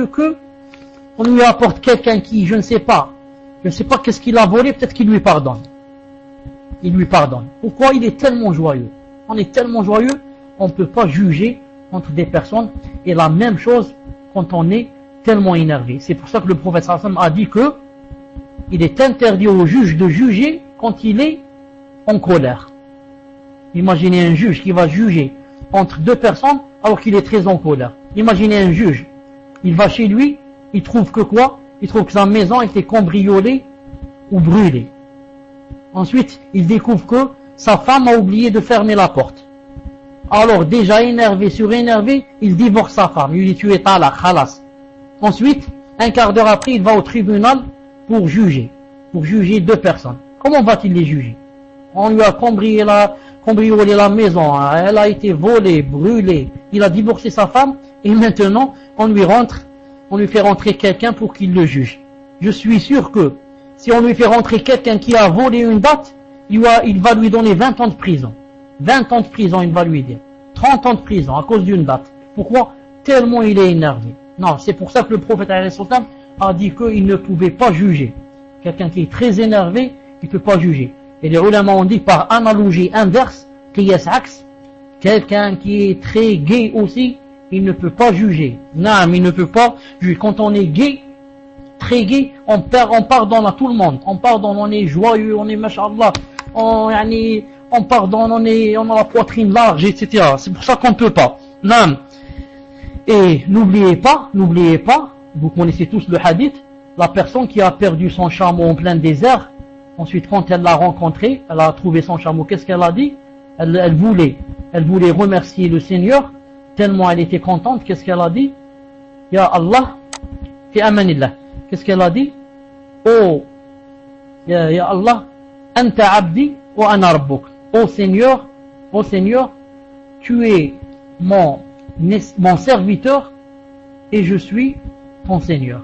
que on lui apporte quelqu'un qui, je ne sais pas qu'est-ce qu'il a volé, peut-être qu'il lui pardonne. Il lui pardonne. Pourquoi? Il est tellement joyeux. On est tellement joyeux, on ne peut pas juger entre des personnes. Et la même chose quand on est tellement énervé. C'est pour ça que le prophète sallallahu alayhi wa sallam a dit que il est interdit au juge de juger quand il est en colère. Imaginez un juge qui va juger entre deux personnes alors qu'il est très en colère. Imaginez un juge, il va chez lui, il trouve que quoi? Il trouve que sa maison a été cambriolée ou brûlée. Ensuite, il découvre que sa femme a oublié de fermer la porte. Alors déjà énervé, surénervé, il divorce sa femme. Il lui dit tu es talaq, khalas. Ensuite, un quart d'heure après, il va au tribunal pour juger deux personnes. Comment va-t-il les juger? On lui a cambriolé la maison, elle a été volée, brûlée, il a divorcé sa femme et maintenant on lui fait rentrer quelqu'un pour qu'il le juge. Je suis sûr que si on lui fait rentrer quelqu'un qui a volé une date, il va lui donner 20 ans de prison. 20 ans de prison, il va lui dire. 30 ans de prison à cause d'une date. Pourquoi? Tellement il est énervé. Non, c'est pour ça que le prophète a dit qu'il ne pouvait pas juger. Quelqu'un qui est très énervé, il ne peut pas juger. Et les ulama ont dit par analogie inverse, quelqu'un qui est très gai aussi, il ne peut pas juger. Non, il ne peut pas juger. Quand on est gai, très gai, on pardonne à tout le monde. On est joyeux, on est mashallah, on pardonne, on a la poitrine large, etc. C'est pour ça qu'on ne peut pas. Non. Et n'oubliez pas, vous connaissez tous le hadith, la personne qui a perdu son chameau en plein désert, ensuite quand elle l'a rencontré, elle a trouvé son chameau, qu'est-ce qu'elle a dit? Elle voulait remercier le Seigneur, tellement elle était contente, qu'est-ce qu'elle a dit? Ya Allah, fi amanillah. Qu'est-ce qu'elle a dit? Oh, ya Allah, anta abdi wa ana rabbuk. Oh Seigneur, tu es mon serviteur et je suis ton Seigneur.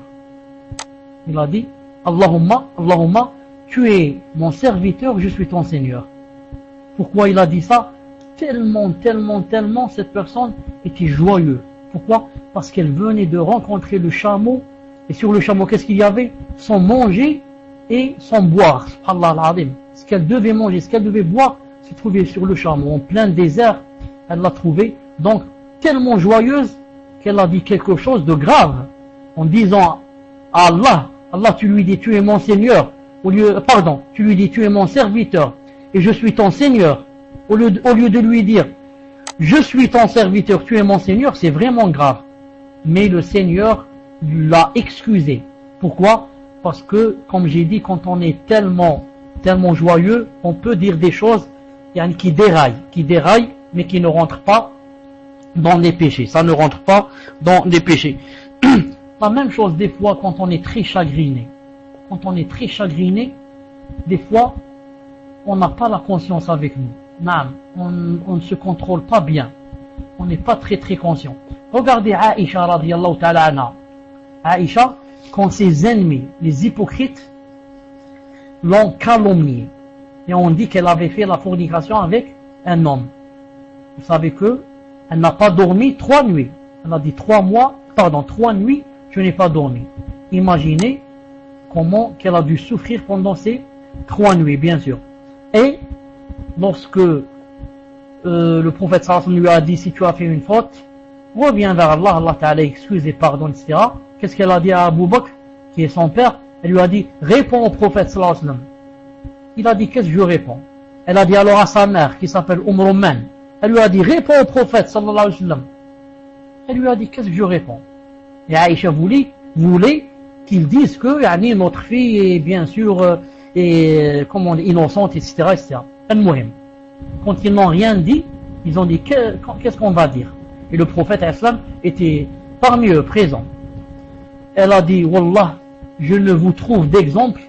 Il a dit Allahumma, tu es mon serviteur, je suis ton Seigneur. Pourquoi il a dit ça? tellement cette personne était joyeuse. Pourquoi? Parce qu'elle venait de rencontrer le chameau, et sur le chameau, qu'est-ce qu'il y avait? Son manger et son boire, subhanallah al-azim. Ce qu'elle devait manger, ce qu'elle devait boire, se trouvait sur le chameau, en plein désert, elle l'a trouvé, donc tellement joyeuse qu'elle a dit quelque chose de grave, en disant à Allah, Allah tu lui dis tu es mon Seigneur, tu lui dis tu es mon serviteur, et je suis ton Seigneur, au lieu de lui dire je suis ton serviteur, tu es mon Seigneur, c'est vraiment grave. Mais le Seigneur l'a excusé. Pourquoi? Parce que, comme j'ai dit, quand on est tellement joyeux, on peut dire des choses qui déraillent, mais qui ne rentrent pas dans les péchés. Ça ne rentre pas dans les péchés. La même chose des fois quand on est très chagriné. Quand on est très chagriné, des fois, on n'a pas la conscience avec nous. On ne se contrôle pas bien. On n'est pas très conscient. Regardez Aïcha radiyallahu ta'ala anha. Aïcha, quand ses ennemis, les hypocrites, l'ont calomniée. Et on dit qu'elle avait fait la fornication avec un homme. Vous savez que elle n'a pas dormi 3 nuits. Elle a dit 3 nuits, je n'ai pas dormi. Imaginez comment qu'elle a dû souffrir pendant ces 3 nuits, bien sûr. Et lorsque le prophète sallallahu alayhi wa sallam lui a dit si tu as fait une faute, reviens vers Allah, Allah ta'ala excuse et pardonne, etc. Qu'est-ce qu'elle a dit à Abu Bakr, qui est son père? Elle lui a dit réponds au prophète sallallahu alayhi wa sallam. Il a dit qu'est-ce que je réponds? Elle a dit alors à sa mère qui s'appelle Rumman. Elle lui a dit réponds au prophète sallallahu alayhi wa sallam. Elle lui a dit qu'est-ce que je réponds? Et Aïcha voulait qu'ils disent que notre fille est bien sûr innocente, etc. etc. Quand ils n'ont rien dit, ils ont dit qu'est-ce qu'on va dire? Et le prophète islam était parmi eux présent. Elle a dit wallah, je ne vous trouve d'exemple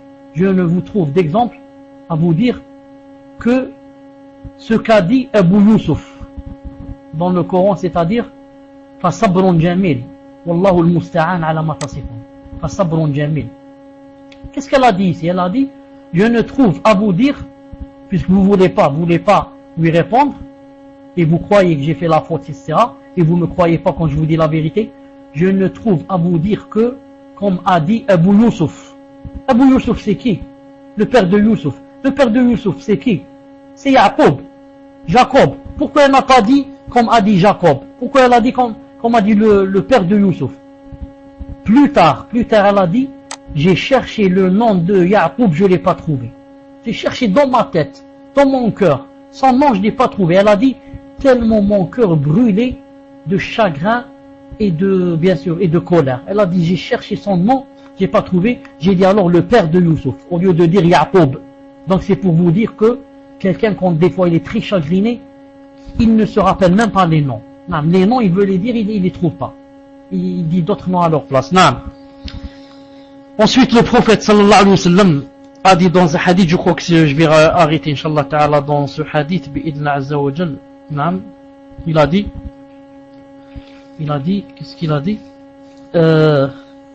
à vous dire que ce qu'a dit Abu Yusuf dans le Coran, c'est-à-dire fasabrun jamil wallahu al-musta'an ala ma tasifun. Fasabrun jamil. Qu'est-ce qu'elle a dit ici? Elle a dit je ne trouve à vous dire, puisque vous voulez pas lui répondre, et vous croyez que j'ai fait la faute, etc., et vous me croyez pas quand je vous dis la vérité, je ne trouve à vous dire que, comme a dit Abu Yusuf. Abu Yusuf c'est qui? Le père de Yusuf. Le père de Yusuf c'est qui? C'est Jacob. Pourquoi elle n'a pas dit comme a dit Jacob? Pourquoi elle a dit comme a dit le père de Yusuf? Plus tard elle a dit j'ai cherché le nom de Jacob, je ne l'ai pas trouvé. J'ai cherché dans ma tête, dans mon cœur, son nom je ne l'ai pas trouvé. Elle a dit tellement mon cœur brûlait de chagrin et de colère. Elle a dit j'ai cherché son nom, j'ai pas trouvé. J'ai dit alors le père de Yusuf au lieu de dire Jacob. Donc c'est pour vous dire que quelqu'un quand des fois il est très chagriné, il ne se rappelle même pas les noms. Non, les noms il veut les dire, il les trouve pas. Il dit d'autres noms à leur place. Non. Ensuite le prophète sallallahu alayhi wa sallam a dit dans un hadith, je crois que je vais arrêter inshallah ta'ala dans ce hadith bi'idna azza wa jal. Non. Il a dit, qu'est-ce qu'il a dit?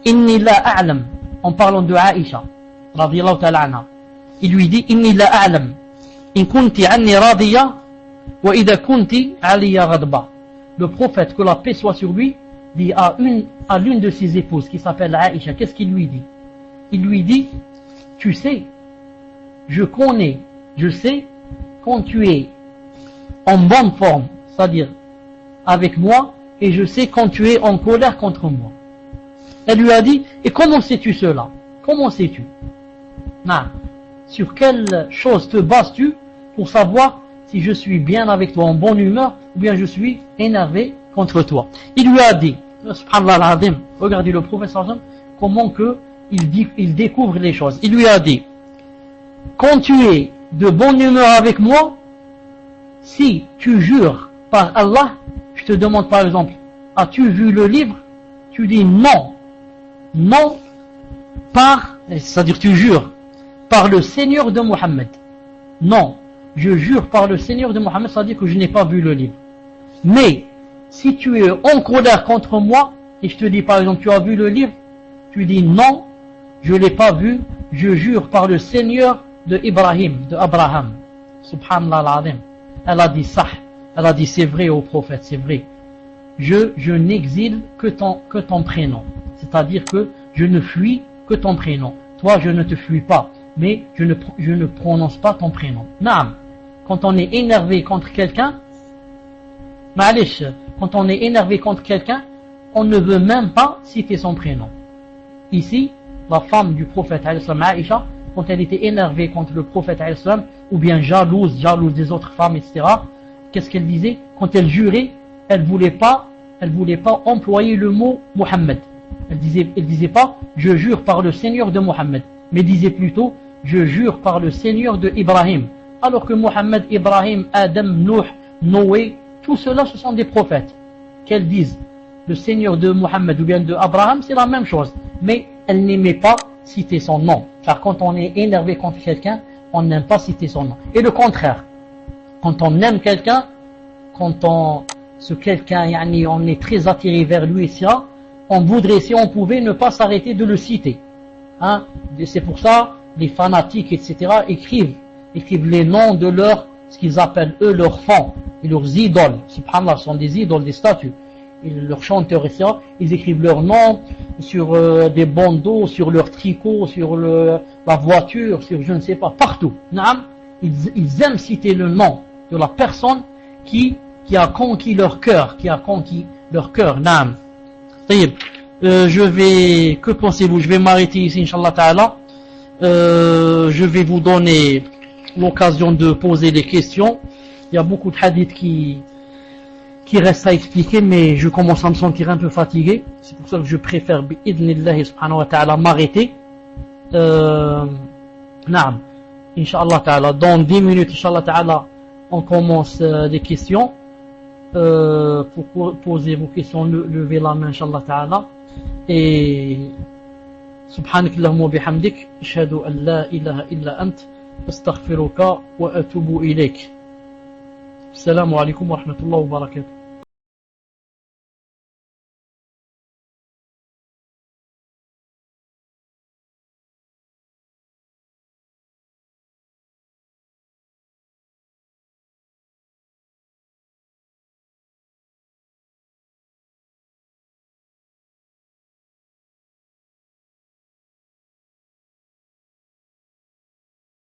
Inni la a'lam, en parlant de Aïcha radiyallahu ta'ala anha. Il lui dit inni la a'lam in kunti anni radiya wa idha kunti aliya ghadba. Le prophète, que la paix soit sur lui, dit à l'une de ses épouses qui s'appelle Aïcha, qu'est-ce qu'il lui dit? Il lui dit tu sais, je sais quand tu es en bonne forme, c'est-à-dire avec moi, et je sais quand tu es en colère contre moi. Elle lui a dit et comment sais-tu cela? Comment sais-tu? Non. Sur quelle chose te bases-tu pour savoir si je suis bien avec toi, en bonne humeur, ou bien je suis énervé contre toi? Il lui a dit, subhanallah al-azim, regardez le prophète sallallahu alayhi wa sallam, comment que il découvre les choses. Il lui a dit, quand tu es de bonne humeur avec moi, si tu jures par Allah, je te demande par exemple, as-tu vu le livre? Tu dis non, c'est-à-dire tu jures par le Seigneur de Mohammed. Non, je jure par le Seigneur de Mohammed, c'est-à-dire que je n'ai pas vu le livre. Mais si tu es en colère contre moi, et je te dis par exemple, tu as vu le livre? Tu dis non, je ne l'ai pas vu, je jure par le Seigneur de Abraham. Subhanallah al-azim. Elle a dit ça. Elle a dit c'est vrai au prophète, c'est vrai. Je n'exile que ton prénom. C'est-à-dire que je ne fuis que ton prénom. Toi, je ne te fuis pas, mais je ne prononce pas ton prénom. Naam. Quand on est énervé contre quelqu'un, quand on est énervé contre quelqu'un, on ne veut même pas citer son prénom. Ici, la femme du prophète Aïcha, quand elle était énervée contre le prophète ou bien jalouse des autres femmes, etc., qu'est-ce qu'elle disait? Quand elle jurait, elle voulait pas employer le mot Mohammed. Elle disait pas je jure par le Seigneur de Mohammed, mais disait plutôt je jure par le Seigneur de Ibrahim. Alors que Mohammed, Ibrahim, Adam, Nuh, Noé, tout cela ce sont des prophètes. Qu'elles disent le Seigneur de Mohammed ou bien de Abraham, c'est la même chose. Mais elle n'aimait pas citer son nom. Car quand on est énervé contre quelqu'un, on n'aime pas citer son nom. Et le contraire. Quand on aime quelqu'un, on est très attiré vers lui et ça, on voudrait, si on pouvait, ne pas s'arrêter de le citer. Hein? C'est pour ça, les fanatiques, etc., écrivent les noms de ce qu'ils appellent eux leurs fans et leurs idoles. Subhanallah, ce sont des idoles, des statues. Et leurs chanteurs, etc., ils écrivent leurs noms sur des bandeaux, sur leurs tricots, sur la voiture, sur je ne sais pas, partout. Ils aiment citer le nom de la personne qui a conquis leur cœur, Naam. Que pensez-vous? Je vais m'arrêter ici, Inch'Allah Ta'ala. Je vais vous donner l'occasion de poser des questions. Il y a beaucoup de hadiths qui restent à expliquer, mais je commence à me sentir un peu fatigué. C'est pour ça que je préfère, bi'idnillahi subhanahu wa ta'ala, m'arrêter. Naam. Inch'Allah Ta'ala. Dans 10 minutes, Inch'Allah Ta'ala, on commence des questions. Pour poser vos questions, levez la main, Inch'Allah Ta'ala. Et subhanakallahumma wa bihamdik, ashhadu an la ilaha illa ant, astaghfiruka wa atubu ilayk. Assalamu alaikum wa rahmatullahi wa barakatuh.